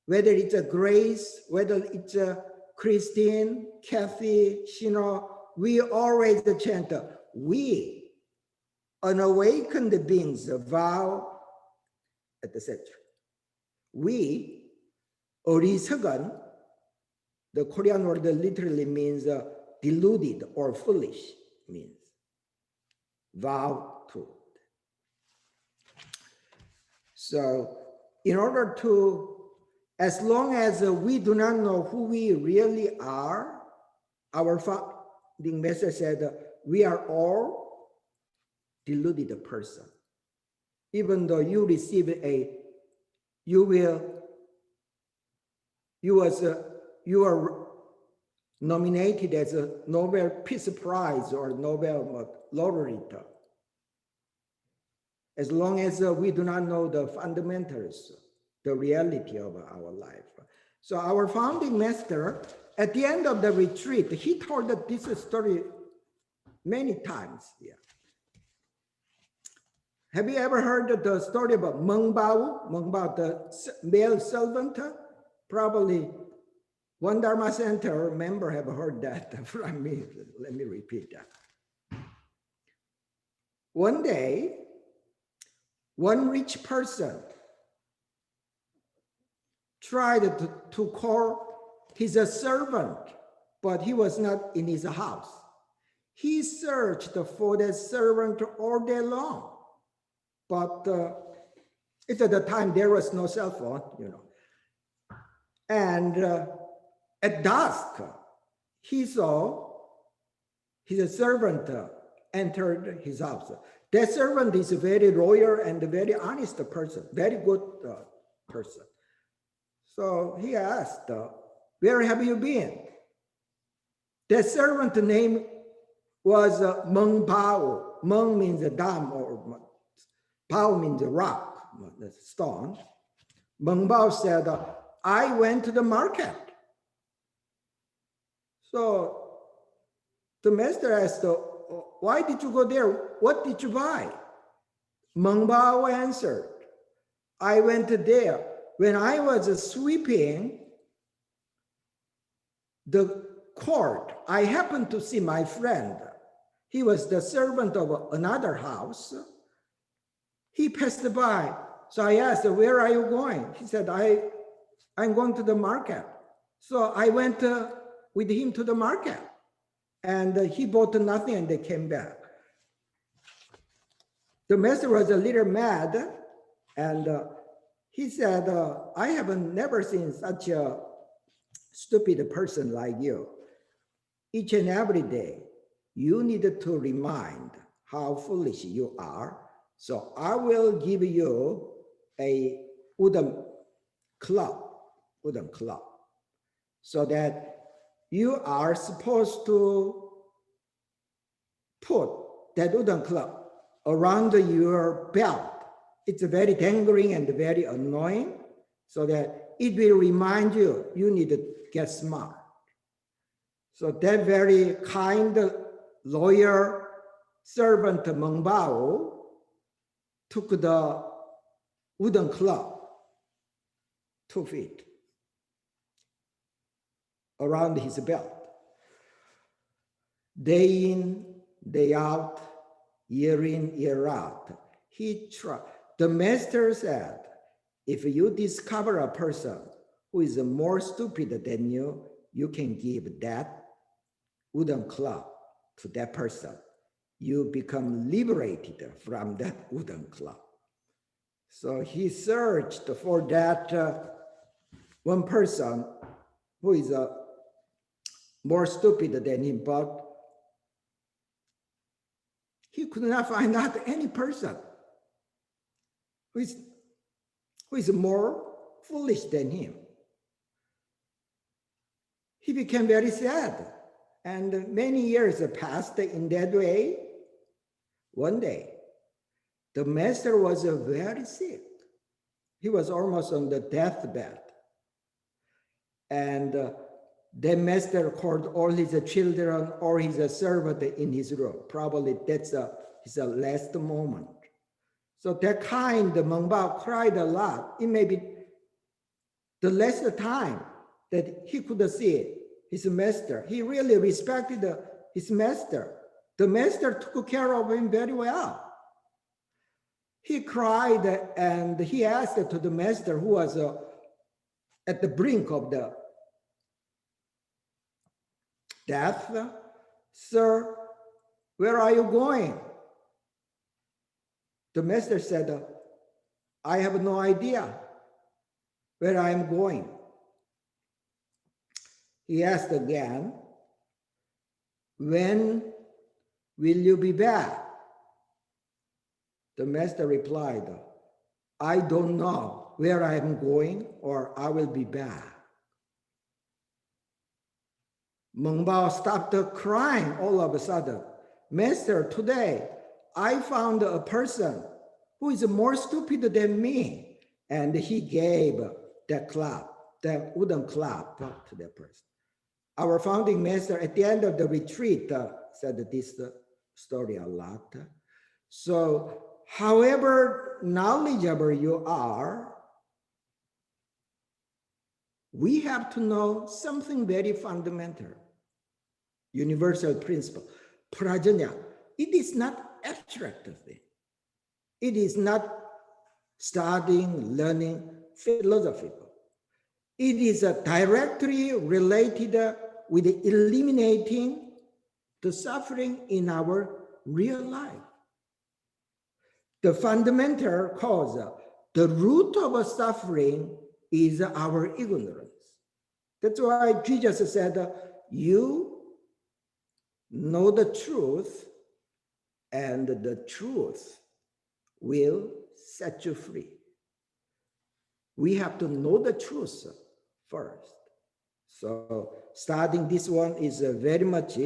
S11: whether it's a Grace, whether it's a Christine, Kathy, Shino, we always chant, we, unawakened beings, vow at the center. We, 어리석은, the Korean word literally means deluded or foolish, means vow to. So in order to, as long as we do not know who we really are, our founding master said, we are all deluded person. Even though you receive you are nominated as a Nobel Peace Prize or Nobel laureate. As long as we do not know the fundamentals, the reality of our life. So our founding master, at the end of the retreat, he told this story many times. Yeah. Have you ever heard the story about Meng Bao? Meng Bao, the male servant? Probably one Dharma Center member have heard that from me. Let me repeat that. One day, one rich person tried to call his servant, but he was not in his house. He searched for the servant all day long, but at the time there was no cell phone, you know. And at dusk, he saw his servant entered his house. That servant is a very loyal and a very honest person, very good person. So he asked, where have you been? The servant name was Meng Bao. Meng means a dam, or Bao means a rock, the stone. Meng Bao said, I went to the market. So the master asked, why did you go there? What did you buy? Meng Bao answered, I went there. When I was sweeping the court, I happened to see my friend. He was the servant of another house. He passed by. So I asked, where are you going? He said, I'm going to the market. So I went with him to the market. And he bought nothing and they came back. The master was a little mad. And he said, I have never seen such a stupid person like you. Each and every day, you need to remind how foolish you are. So I will give you a wooden club, so that you are supposed to put that wooden club around your belt. It's very dangling and very annoying, so that it will remind you, you need to get smart. So that very kind, loyal servant Meng Bao took the wooden club, 2 feet, around his belt. Day in, day out, year in, year out. He tried. The master said, if you discover a person who is more stupid than you, you can give that wooden club to that person. You become liberated from that wooden club. So he searched for that one person who is more stupid than him, but he could not find out any person who is more foolish than him. He became very sad, and many years passed in that way. One day, the master was very sick. He was almost on the deathbed. And the master called all his children or his servant in his room. Probably that's his last moment. So that kind, Meng Bao cried a lot. It may be the last time that he could see his master. He really respected his master. The master took care of him very well. He cried and he asked to the master, who was at the brink of the death, "Sir, where are you going?" The master said, "I have no idea where I am going." He asked again, "When will you be back?" The master replied, "I don't know where I am going or I will be back." Meng Bao stopped crying all of a sudden. "Master, today I found a person who is more stupid than me." And he gave that clap, that wooden clap to that person. Our founding master at the end of the retreat said this story a lot. So however knowledgeable you are, we have to know something very fundamental, universal principle. Prajna, it is not abstract thing. It is not studying, learning, philosophical. It is directly related with eliminating the suffering in our real life. The fundamental cause, the root of suffering is our ignorance. That's why Jesus said, "You know the truth, and the truth will set you free." We have to know the truth first. So starting this one is a very much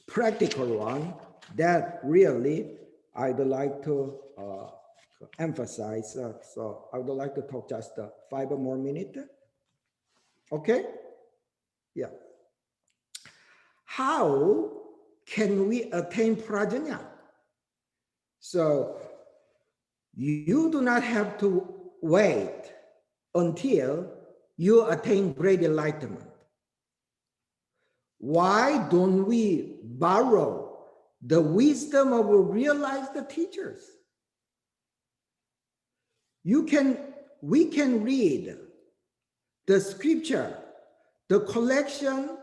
S11: practical one that really I'd like to emphasize. So I would like to talk just 5 more minutes. Okay? Yeah. How can we attain prajna? So you do not have to wait until you attain great enlightenment. Why don't we borrow the wisdom of realized teachers? We can read the scripture, the collection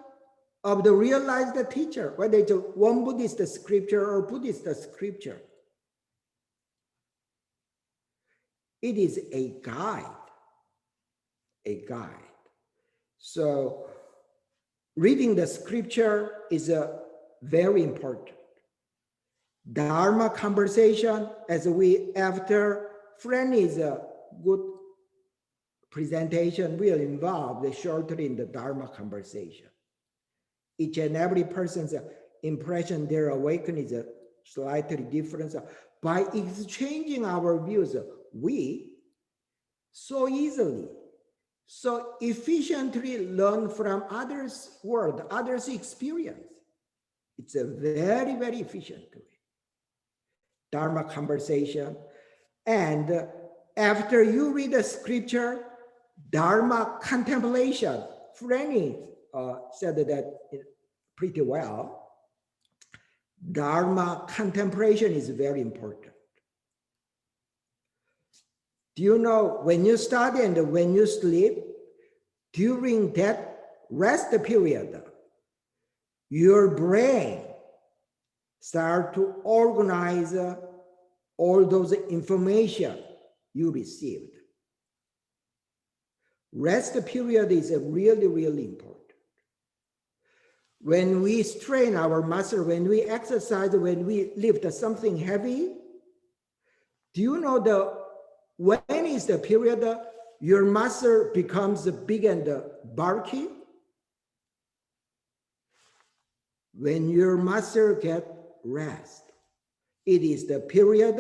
S11: of the realized teacher, whether it's one Buddhist scripture or Buddhist scripture. It is a guide, a guide. So reading the scripture is very important. Dharma conversation, as we after Franny's good presentation will involve shortly in the Dharma conversation. Each and every person's impression, their awakening is slightly different. By exchanging our views, we so easily, so efficiently learn from others' world, others' experience. It's a very, very efficient way. Dharma conversation. And after you read the scripture, Dharma contemplation. Franny said that pretty well. Dharma contemplation is very important. Do you know when you study and when you sleep, during that rest period, your brain start to organize all those information you received. Rest period is really, really important. When we strain our muscle, when we exercise, when we lift something heavy, do you know when is the period your muscle becomes big and bulky? When your muscle get rest. It is the period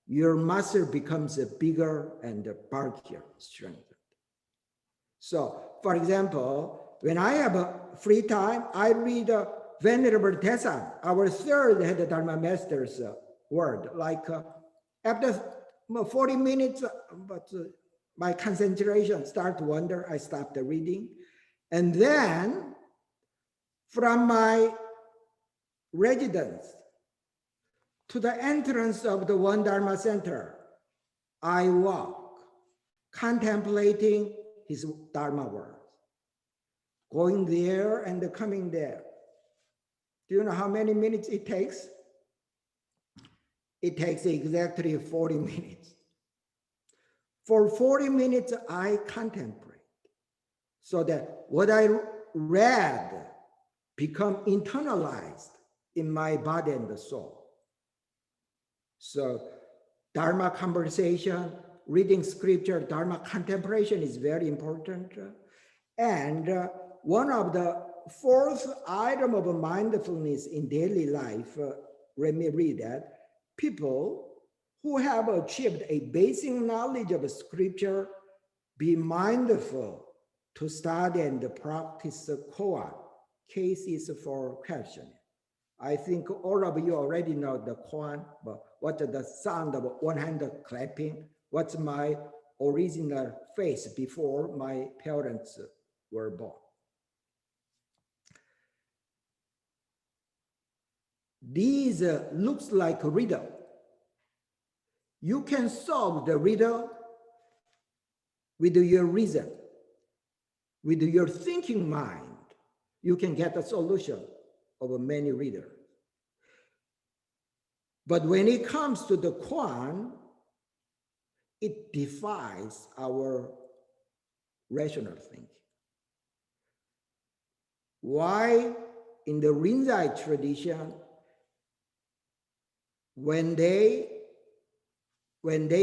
S11: your muscle becomes bigger and bulkier, strengthened. So, for example, when I have a free time, I read Venerable Tesan, our third head Dharma master's word. Like after 40 minutes, but my concentration start to wander, I stopped reading. And then from my residence to the entrance of the One Dharma Center, I walk, contemplating his Dharma words, going there and coming there. Do you know how many minutes it takes? It takes exactly 40 minutes. For 40 minutes, I contemplate so that what I read become internalized in my body and the soul. So Dharma conversation, reading scripture, Dharma contemplation is very important. And one of the fourth item of mindfulness in daily life, let me read that. People who have achieved a basic knowledge of scripture be mindful to study and practice koan, cases for questioning. I think all of you already know the koan, but what's the sound of one hand clapping? What's my original face before my parents were born? These looks like a riddle. You can solve the riddle with your reason, with your thinking mind. You can get a solution of many riddles. But when it comes to the koan, it defies our rational thinking. Why in the Rinzai tradition, when they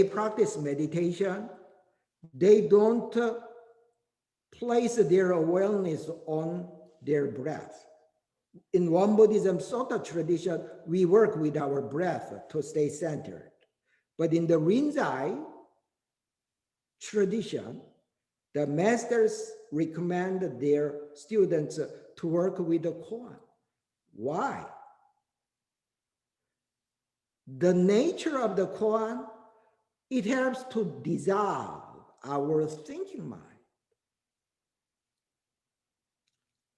S11: practice meditation, they don't place their awareness on their breath. In one Buddhism Sutta tradition, we work with our breath to stay centered. But in the Rinzai tradition, the masters recommend their students to work with the koan. Why? The nature of the koan, it helps to dissolve our thinking mind.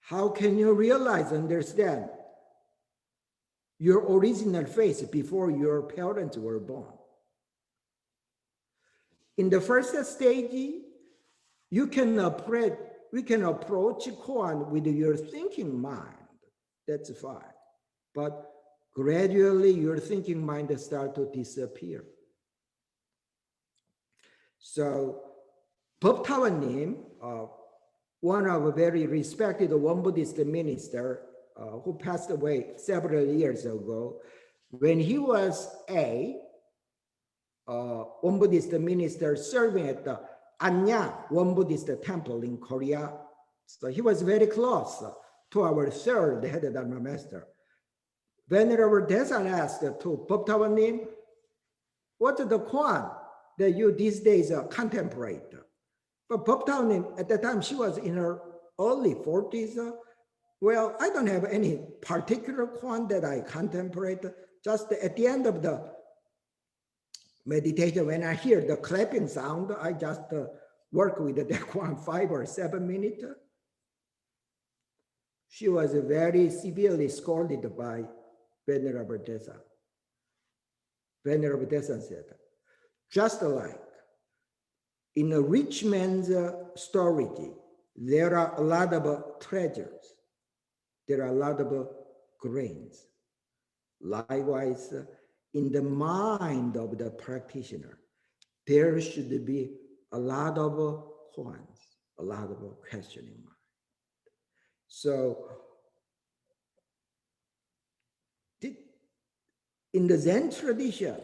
S11: How can you realize, understand your original face before your parents were born? In the first stage, we can approach koan with your thinking mind. That's fine. But gradually your thinking mind start to disappear. So Bob Tawanim, one of a very respected one Buddhist minister who passed away several years ago, when he was one Buddhist minister serving at the Anyang one Buddhist temple in Korea. So he was very close to our third head Dharma master. Venerable Desan asked to Bob Tawanim, what's the koan that you these days contemplate? But Bob Tawanim, at the time, she was in her early 40s. Well, I don't have any particular koan that I contemplate. Just at the end of the meditation, when I hear the clapping sound, I just work with the koan 5 or 7 minutes. She was very severely scolded by Venerable Desan. Venerable Desan said, just like in a rich man's storage, there are a lot of treasures. There are a lot of grains. Likewise, in the mind of the practitioner, there should be a lot of koans, a lot of questioning mind. So, in the Zen tradition,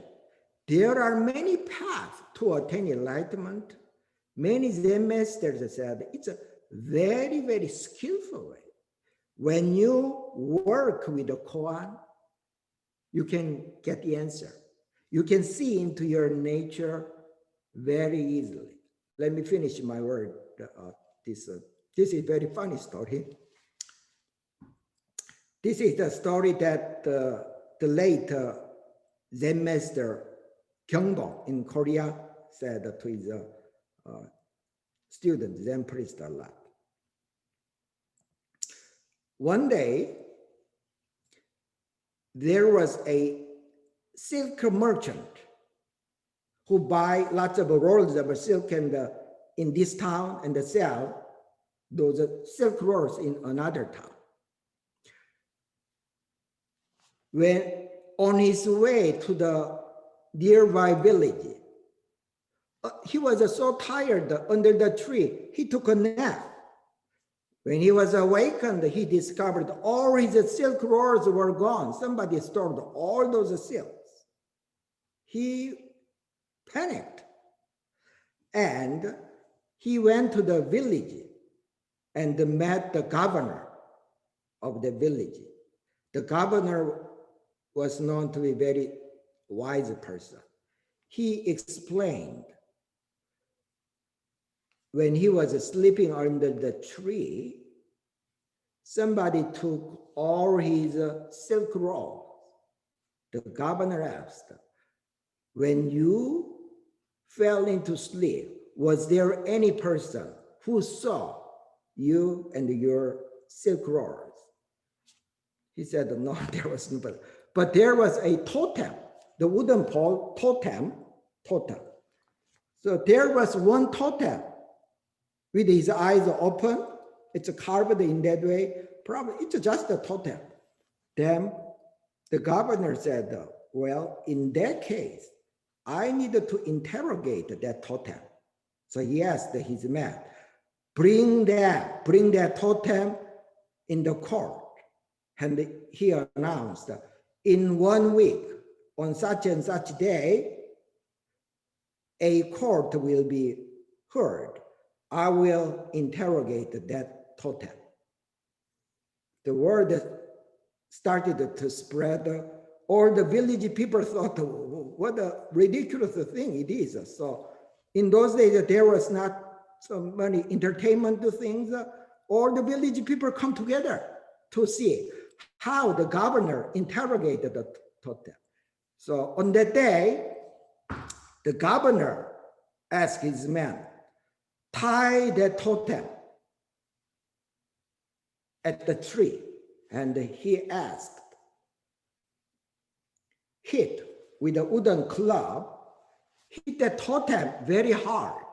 S11: there are many paths to attain enlightenment. Many Zen masters said it's a very, very skillful way. When you work with the koan, you can get the answer. You can see into your nature very easily. Let me finish my word this. This is a very funny story. This is the story that the late Zen master Gyeongbong in Korea said to his student, Zen priest a lot. One day, there was a silk merchant who buy lots of rolls of silk in this town and sell those silk rolls in another town. When on his way to the nearby village, he was so tired under the tree, he took a nap. When he was awakened, he discovered all his silk rolls were gone. Somebody stole all those silks. He panicked and he went to the village and met the governor of the village. The governor was known to be a very wise person. He explained when he was sleeping under the tree, somebody took all his silk rolls. The governor asked, when you fell into sleep, was there any person who saw you and your silk rolls? He said, no, there was nobody. But there was a totem, the wooden pole, totem. So there was one totem with his eyes open. It's carved in that way. Probably it's just a totem. Then the governor said, well, in that case, I needed to interrogate that totem. So he asked his man, bring that totem in the court. And he announced, in 1 week, on such and such day, a court will be heard. I will interrogate that totem. The word started to spread. All the village people thought, what a ridiculous thing it is. So in those days, there was not so many entertainment things. All the village people come together to see how the governor interrogated the totem. So on that day, the governor asked his men, tie the totem at the tree. And he asked, hit with a wooden club, hit the totem very hard.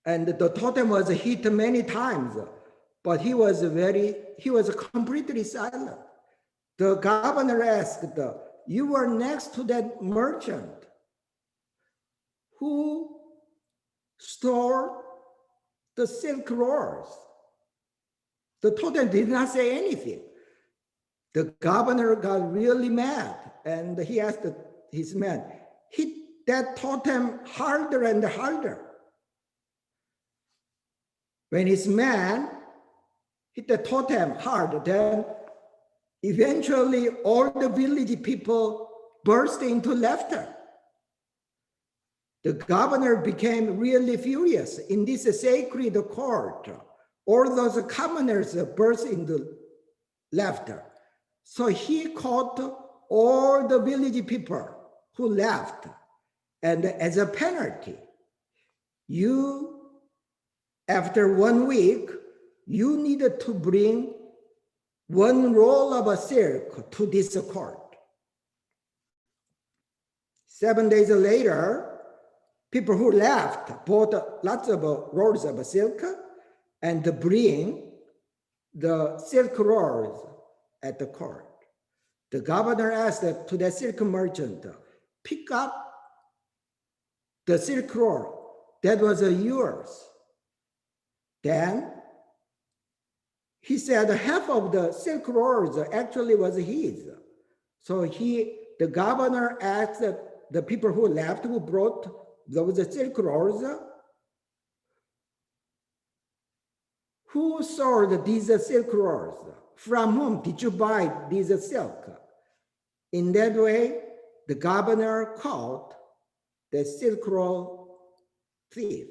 S11: And the totem was hit many times, but he was completely silent. The governor asked, you were next to that merchant who stole the silk rolls. The totem did not say anything. The governor got really mad and he asked his men, hit that totem harder and harder. When his man hit the totem hard, then eventually all the village people burst into laughter. The governor became really furious. In this sacred court, all those commoners burst into laughter. So he caught all the village people who laughed. And as a penalty, after 1 week, you needed to bring 1 roll of a silk to this court. 7 days later, people who laughed bought lots of rolls of silk and bring the silk rolls at the court. The governor asked to the silk merchant, pick up the silk roll that was yours. Then he said half of the silk rolls actually was his. So the governor asked the people who left, who brought those silk rolls, who sold these silk rolls? From whom did you buy these silk? In that way, the governor caught the silk roll thief.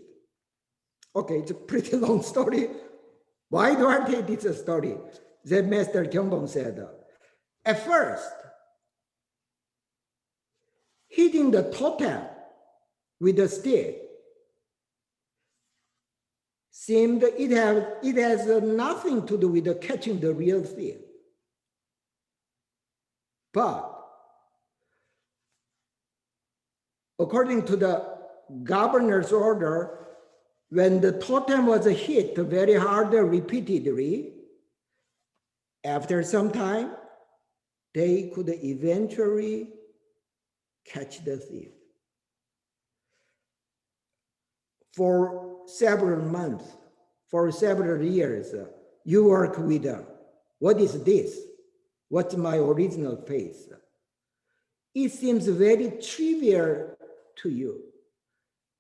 S11: Okay, it's a pretty long story. Why do I take this story? The Master Kyombong said, at first, hitting the totem with a stick seemed it has nothing to do with catching the real thief. But according to the governor's order, when the totem was hit very hard repeatedly, after some time, they could eventually catch the thief. For several months, for several years, you work with, what is this? What's my original face? It seems very trivial to you,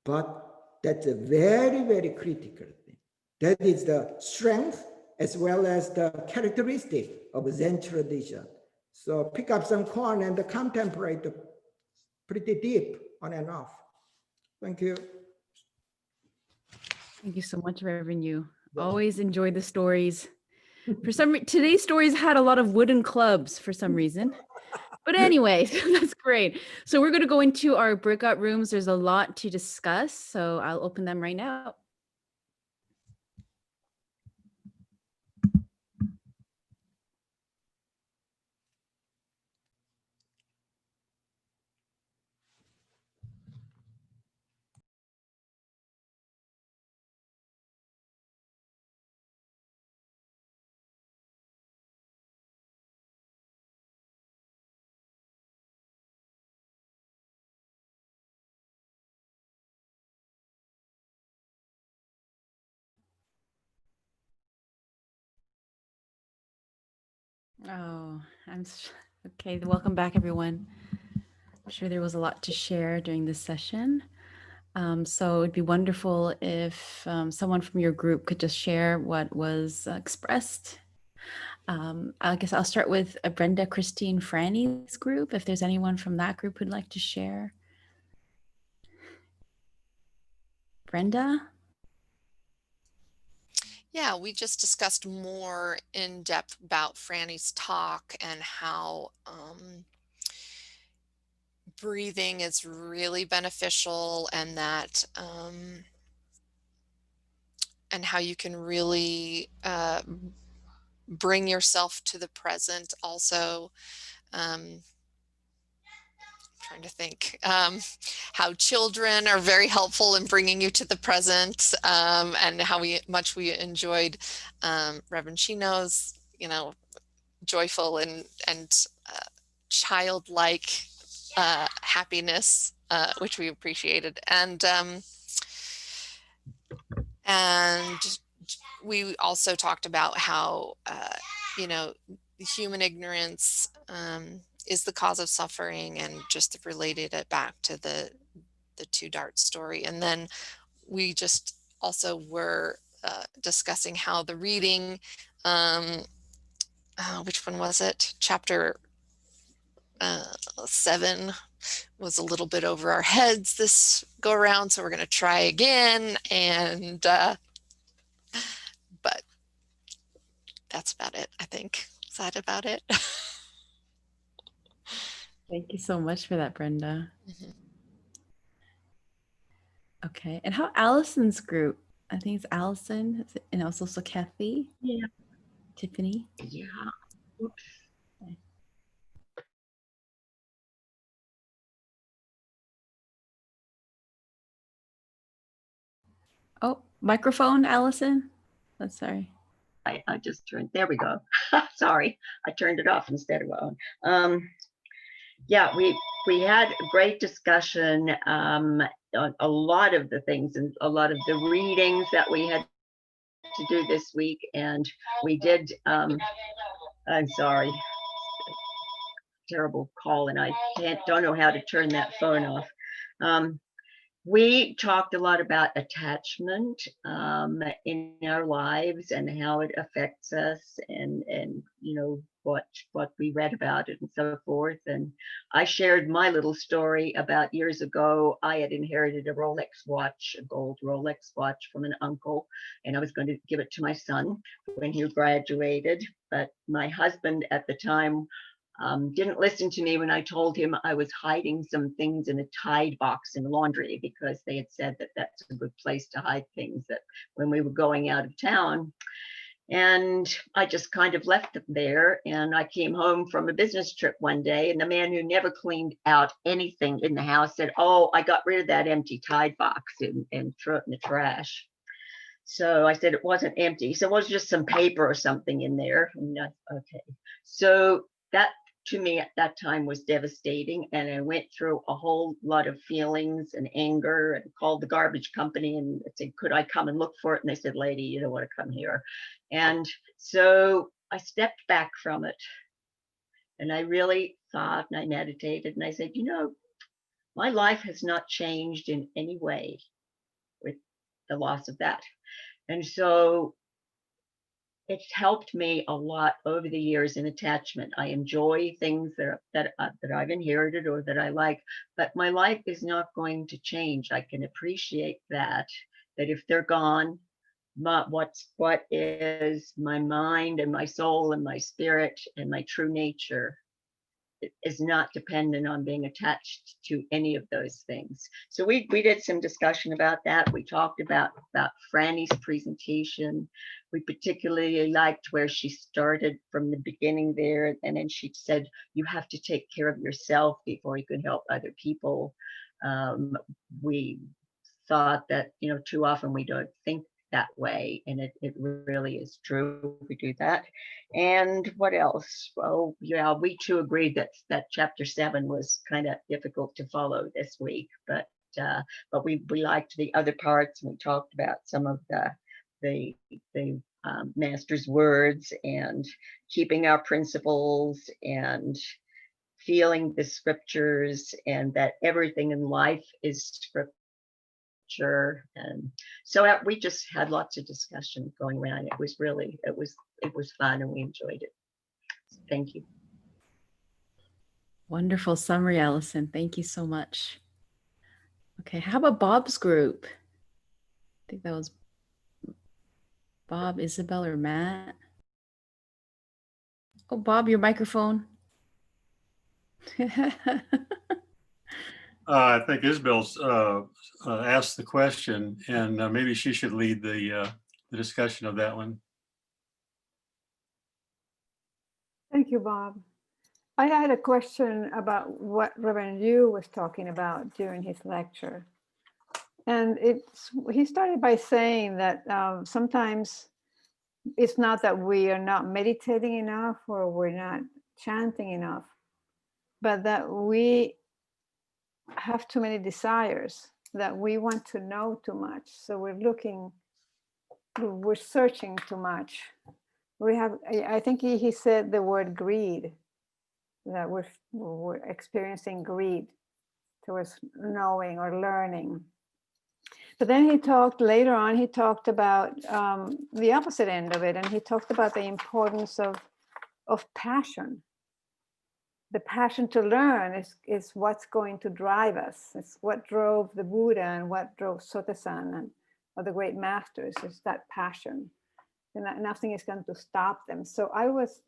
S11: but that's a very, very critical thing. That is the strength as well as the characteristic of Zen tradition. So pick up some corn and contemplate pretty deep on and off. Thank you.
S2: Thank you so much, Reverend Yu. Always enjoy the stories. For some today's stories had a lot of wooden clubs for some reason. But anyway, that's great. So we're going to go into our breakout rooms. There's a lot to discuss, so I'll open them right now. Oh, okay. Welcome back, everyone. I'm sure there was a lot to share during this session. So it'd be wonderful if someone from your group could just share what was expressed. I guess I'll start with Brenda, Christine, Franny's group. If there's anyone from that group who'd like to share. Brenda?
S6: Yeah, we just discussed more in depth about Franny's talk and how breathing is really beneficial, and that and how you can really bring yourself to the present also. Trying to think how children are very helpful in bringing you to the present, and how much we enjoyed Reverend Chino's, joyful and childlike happiness, which we appreciated, and we also talked about how human ignorance is the cause of suffering, and just related it back to the two dart story. And then we just also were discussing how the reading, which one was it? Chapter 7 was a little bit over our heads this go around, so we're going to try again. And but that's about it, I think. Is that about it?
S2: Thank you so much for that, Brenda.
S6: Mhm.
S2: Okay, and how Allison's group? I think it's Allison, and also Kathy.
S9: Yeah.
S2: Tiffany.
S9: Yeah. Oops.
S2: Oh, microphone, Allison. Oh, sorry.
S9: I just turned, there we go. Sorry, I turned it off instead of on. Yeah, we had a great discussion on a lot of the things and a lot of the readings that we had to do this week. And we did, I'm sorry, terrible call, and I don't know how to turn that phone off. We talked a lot about attachment in our lives and how it affects us, and what we read about it and so forth. And I shared my little story about years ago. I had inherited a Rolex watch, a gold Rolex watch from an uncle, and I was going to give it to my son when he graduated. But my husband at the time didn't listen to me when I told him I was hiding some things in a Tide box in laundry, because they had said that that's a good place to hide things that when we were going out of town. And I just kind of left them there. And I came home from a business trip one day, and the man who never cleaned out anything in the house said, "Oh, I got rid of that empty Tide box and threw it in the trash." So I said it wasn't empty. So it was just some paper or something in there. And okay. So that to me at that time was devastating. And I went through a whole lot of feelings and anger, and called the garbage company and said, "Could I come and look for it?" And they said, "Lady, you don't want to come here." And so I stepped back from it, and I really thought, and I meditated, and I said, my life has not changed in any way with the loss of that. And so it's helped me a lot over the years in attachment. I enjoy things that I've inherited or that I like, but my life is not going to change. I can appreciate that if they're gone, what is my mind and my soul and my spirit and my true nature is not dependent on being attached to any of those things. So we did some discussion about that. We talked about Franny's presentation. We particularly liked where she started from the beginning there, and then she said, "You have to take care of yourself before you can help other people." We thought that too often we don't think that way, and it really is true. We do that. And what else? Well, yeah, we too agreed that chapter 7 was kind of difficult to follow this week, but we liked the other parts. We talked about some of the master's words and keeping our principles and feeling the scriptures, and that everything in life is scripture. And so we just had lots of discussion going around. It was fun, and we enjoyed it. So thank you.
S2: Wonderful summary, Allison. Thank you so much. Okay, how about Bob's group? I think that was Bob, Isabel, or Matt. Oh, Bob, your microphone.
S3: I think Isabel's asked the question, and maybe she should lead the discussion of that one.
S12: Thank you, Bob. I had a question about what Reverend Yu was talking about during his lecture. And he started by saying that sometimes it's not that we are not meditating enough or we're not chanting enough, but that we have too many desires, that we want to know too much. So we're searching too much. I think he said the word greed, that we're experiencing greed towards knowing or learning. But then he talked about the opposite end of it, and he talked about the importance of passion. The passion to learn is what's going to drive us. It's what drove the Buddha and what drove Sotasan and or the great masters, is that passion. And that nothing is going to stop them. So I was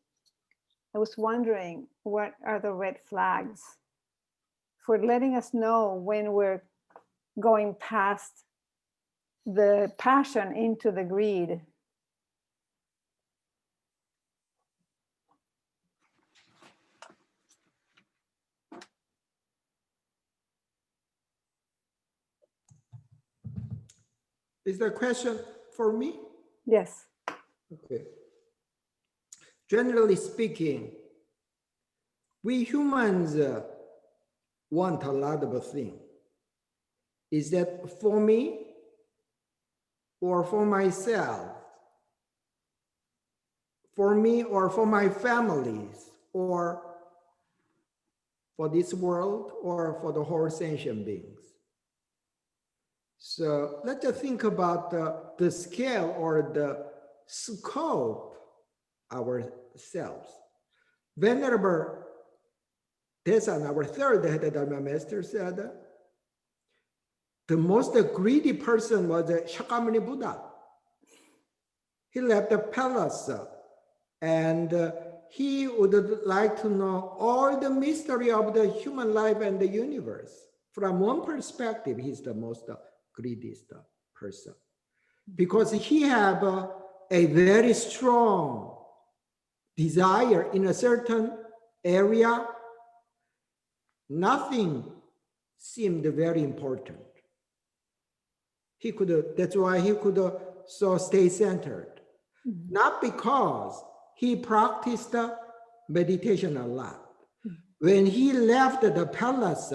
S12: wondering, what are the red flags for letting us know when we're going past the passion into the greed?
S11: Is there a question for me?
S12: Yes.
S11: Okay. Generally speaking, we humans want a lot of things. Is that for me or for myself? For me or for my families, or for this world, or for the whole sentient beings? So let's just think about the scale or the scope ourselves. Venerable Desan, our third head Dharma master, said, the most greedy person was Shakyamuni Buddha. He left the palace and he would like to know all the mystery of the human life and the universe. From one perspective, he's the most greediest person because he had a very strong desire in a certain area. Nothing seemed very important. He could, that's why he could so stay centered. Not because he practiced meditation a lot. When he left the palace,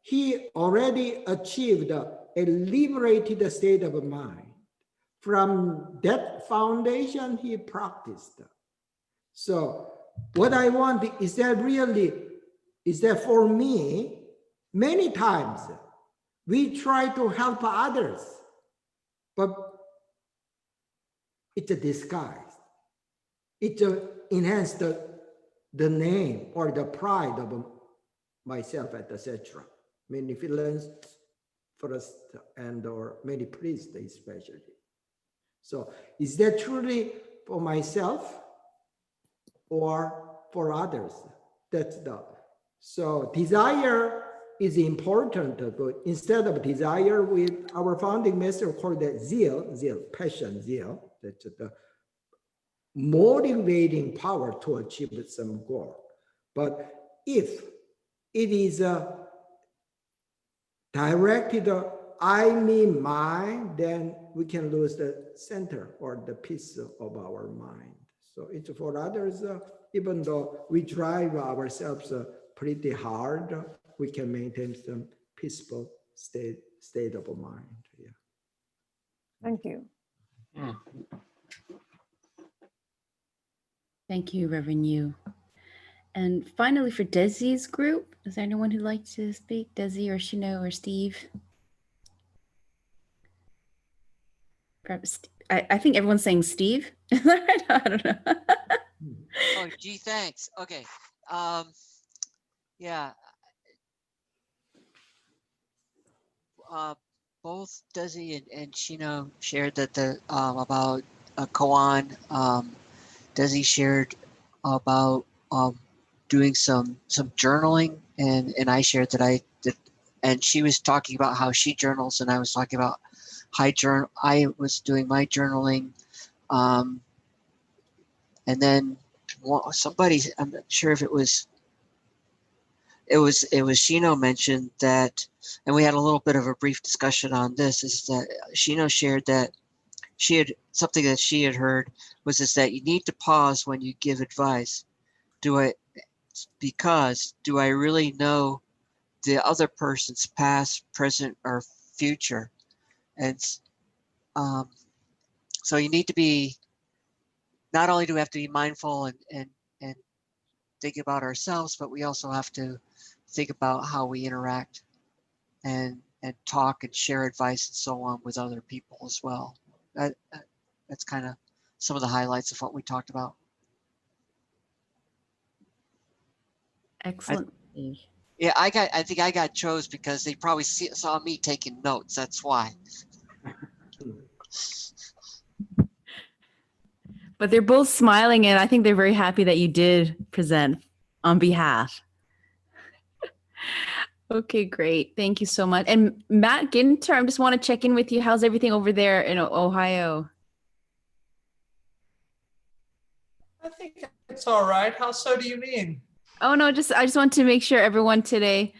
S11: he already achieved a liberated state of mind. From that foundation, he practiced. So what I want is that really, is that for me, many times we try to help others, but it's a disguise. It enhanced the name or the pride of myself, etc. Many feelings first and or many priests especially. So is that truly for myself or for others? That's the, so desire is important, but instead of desire, with our founding master called that zeal, passion, zeal, that's the motivating power to achieve some goal. But if it is directed, I, me, mine, then we can lose the center or the peace of our mind. So it's for others, even though we drive ourselves pretty hard, we can maintain some peaceful state of mind. Yeah.
S12: Thank you.
S2: Thank you, Reverend Yu. And finally, for Desi's group, is there anyone who'd like to speak? Desi or Shino or Steve? Perhaps, I think everyone's saying Steve. I don't know.
S13: Oh, gee, thanks. Okay. Yeah. Both Desi and Shino shared that the about koan. Desi shared about doing some journaling, and I shared that I did, and she was talking about how she journals, and I was talking about I was doing my journaling, and then somebody, I'm not sure if it was Shino mentioned that, and we had a little bit of a brief discussion on this, is that Shino shared that something that she had heard was that you need to pause when you give advice. Because do I really know the other person's past, present, or future? And so you need to be, not only do we have to be mindful and think about ourselves, but we also have to think about how we interact and talk and share advice and so on with other people as well. That's kind of some of the highlights of what we talked about.
S2: Excellent.
S13: Yeah, I think I got chose because they probably saw me taking notes. That's why.
S2: But they're both smiling, and I think they're very happy that you did present on behalf. Okay, great. Thank you so much. And Matt Ginter, I just want to check in with you. How's everything over there in Ohio?
S14: I think it's all right. How so do you mean?
S2: Oh no, I just want to make sure everyone today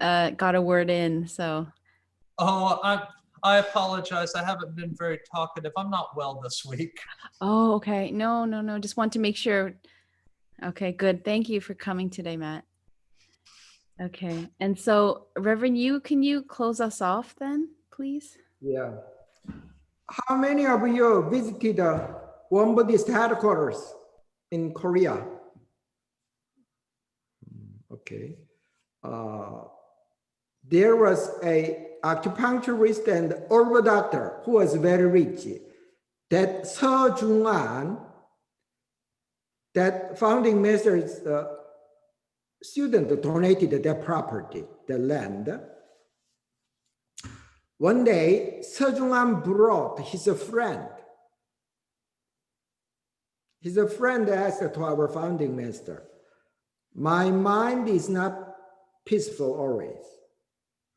S2: got a word in. So.
S14: Oh, I apologize. I haven't been very talkative. I'm not well this week.
S2: Oh, okay. No. Just want to make sure. Okay, good. Thank you for coming today, Matt. Okay. And so, Reverend Yu, can you close us off then, please?
S11: Yeah. How many of you visited One Buddhist headquarters in Korea? Okay. There was a acupuncturist and herb doctor who was very rich. That Seo Jung-an, that founding master's student donated their property, the land. One day, Sejong brought his friend. His friend asked to our founding master, "My mind is not peaceful always.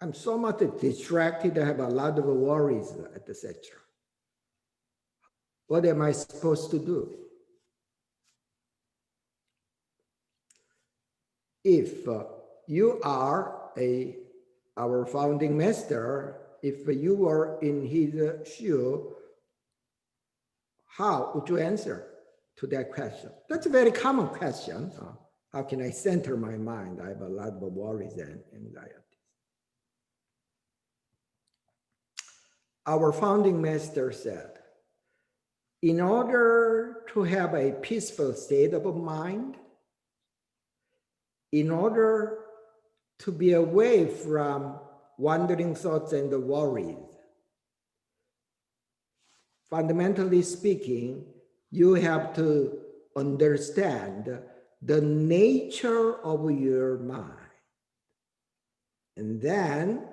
S11: I'm so much distracted. I have a lot of worries, etc. What am I supposed to do?" If you are our founding master, if you were in his shoe, how would you answer to that question? That's a very common question. How can I center my mind? I have a lot of worries and anxieties. Our founding master said, in order to have a peaceful state of mind, in order to be away from wandering thoughts and worries, fundamentally speaking, you have to understand the nature of your mind. And then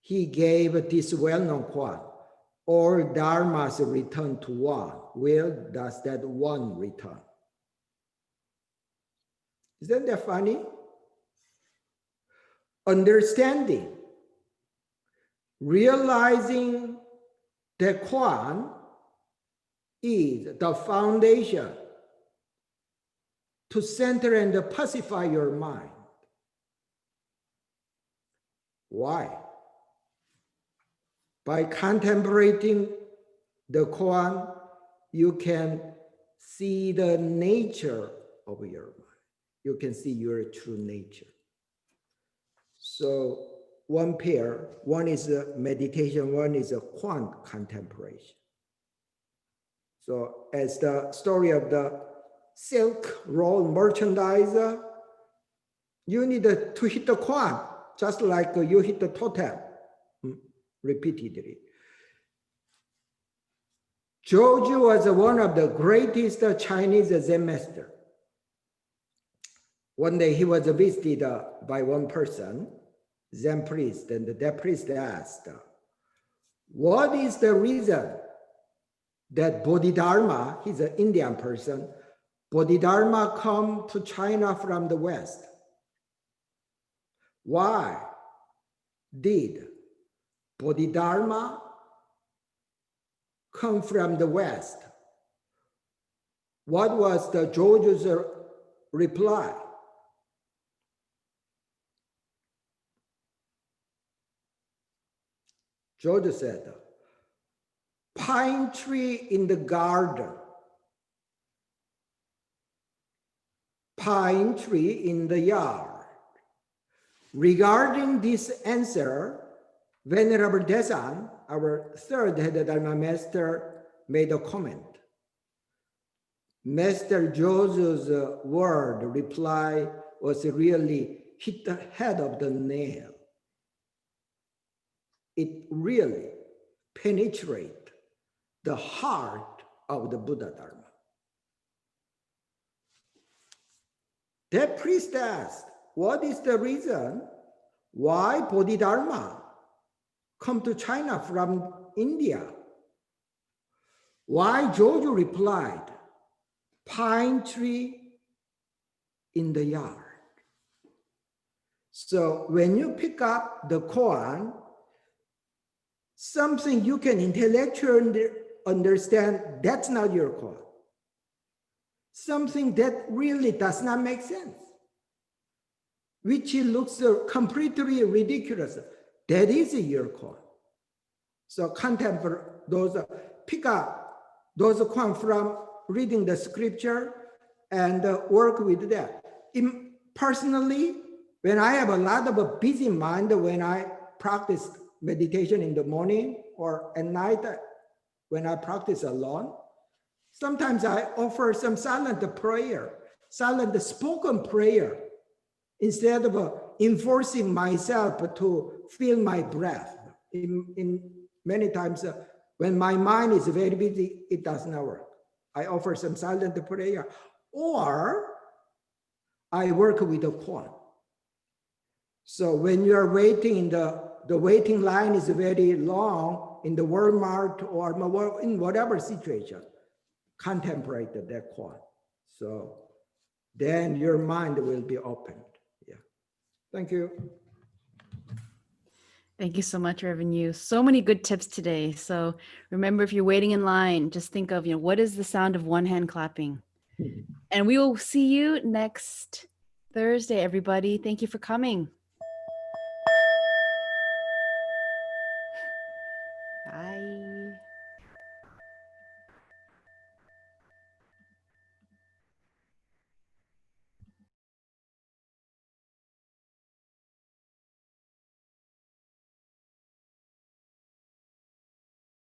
S11: he gave this well-known quote, all dharmas return to one. Where does that one return? Isn't that funny? Understanding, realizing that Kwan is the foundation to center and pacify your mind. Why? By contemplating the Kwan, you can see the nature of your mind. You can see your true nature. So one pair, one is a meditation, one is a Kwan contemplation. So as the story of the Silk Road merchandiser, you need to hit the Kwan, just like you hit the totem repeatedly. Joju was one of the greatest Chinese Zen master. One day he was visited by one person, Zen priest, and that priest asked, what is the reason that Bodhidharma, he's an Indian person, Bodhidharma come to China from the West? Why did Bodhidharma come from the West? What was the Joju's reply? Joju said, pine tree in the garden, pine tree in the yard. Regarding this answer, Venerable Desan, our third head Dharma master, made a comment. Master Joju's word reply was really hit the head of the nail. It really penetrates the heart of the Buddha Dharma. That priest asked, what is the reason why Bodhidharma come to China from India? Why Joju replied, pine tree in the yard. So when you pick up the koan, something you can intellectually understand, that's not your koan. Something that really does not make sense, which looks completely ridiculous, that is your koan. So contemplate those, pick up those koan from reading the scripture and work with that. Personally, when I have a lot of a busy mind, when I practice meditation in the morning or at night, when I practice alone, sometimes I offer some silent prayer, silent spoken prayer, instead of enforcing myself to feel my breath. In many times, when my mind is very busy, it does not work. I offer some silent prayer, or I work with the koan. So when you are waiting, the waiting line is very long in the Walmart or in whatever situation, contemplate that koan. So then your mind will be opened. Yeah. Thank you.
S2: Thank you so much, Reverend Yu. So many good tips today. So remember, if you're waiting in line, just think of, what is the sound of one hand clapping? And we will see you next Thursday, everybody. Thank you for coming. Bye.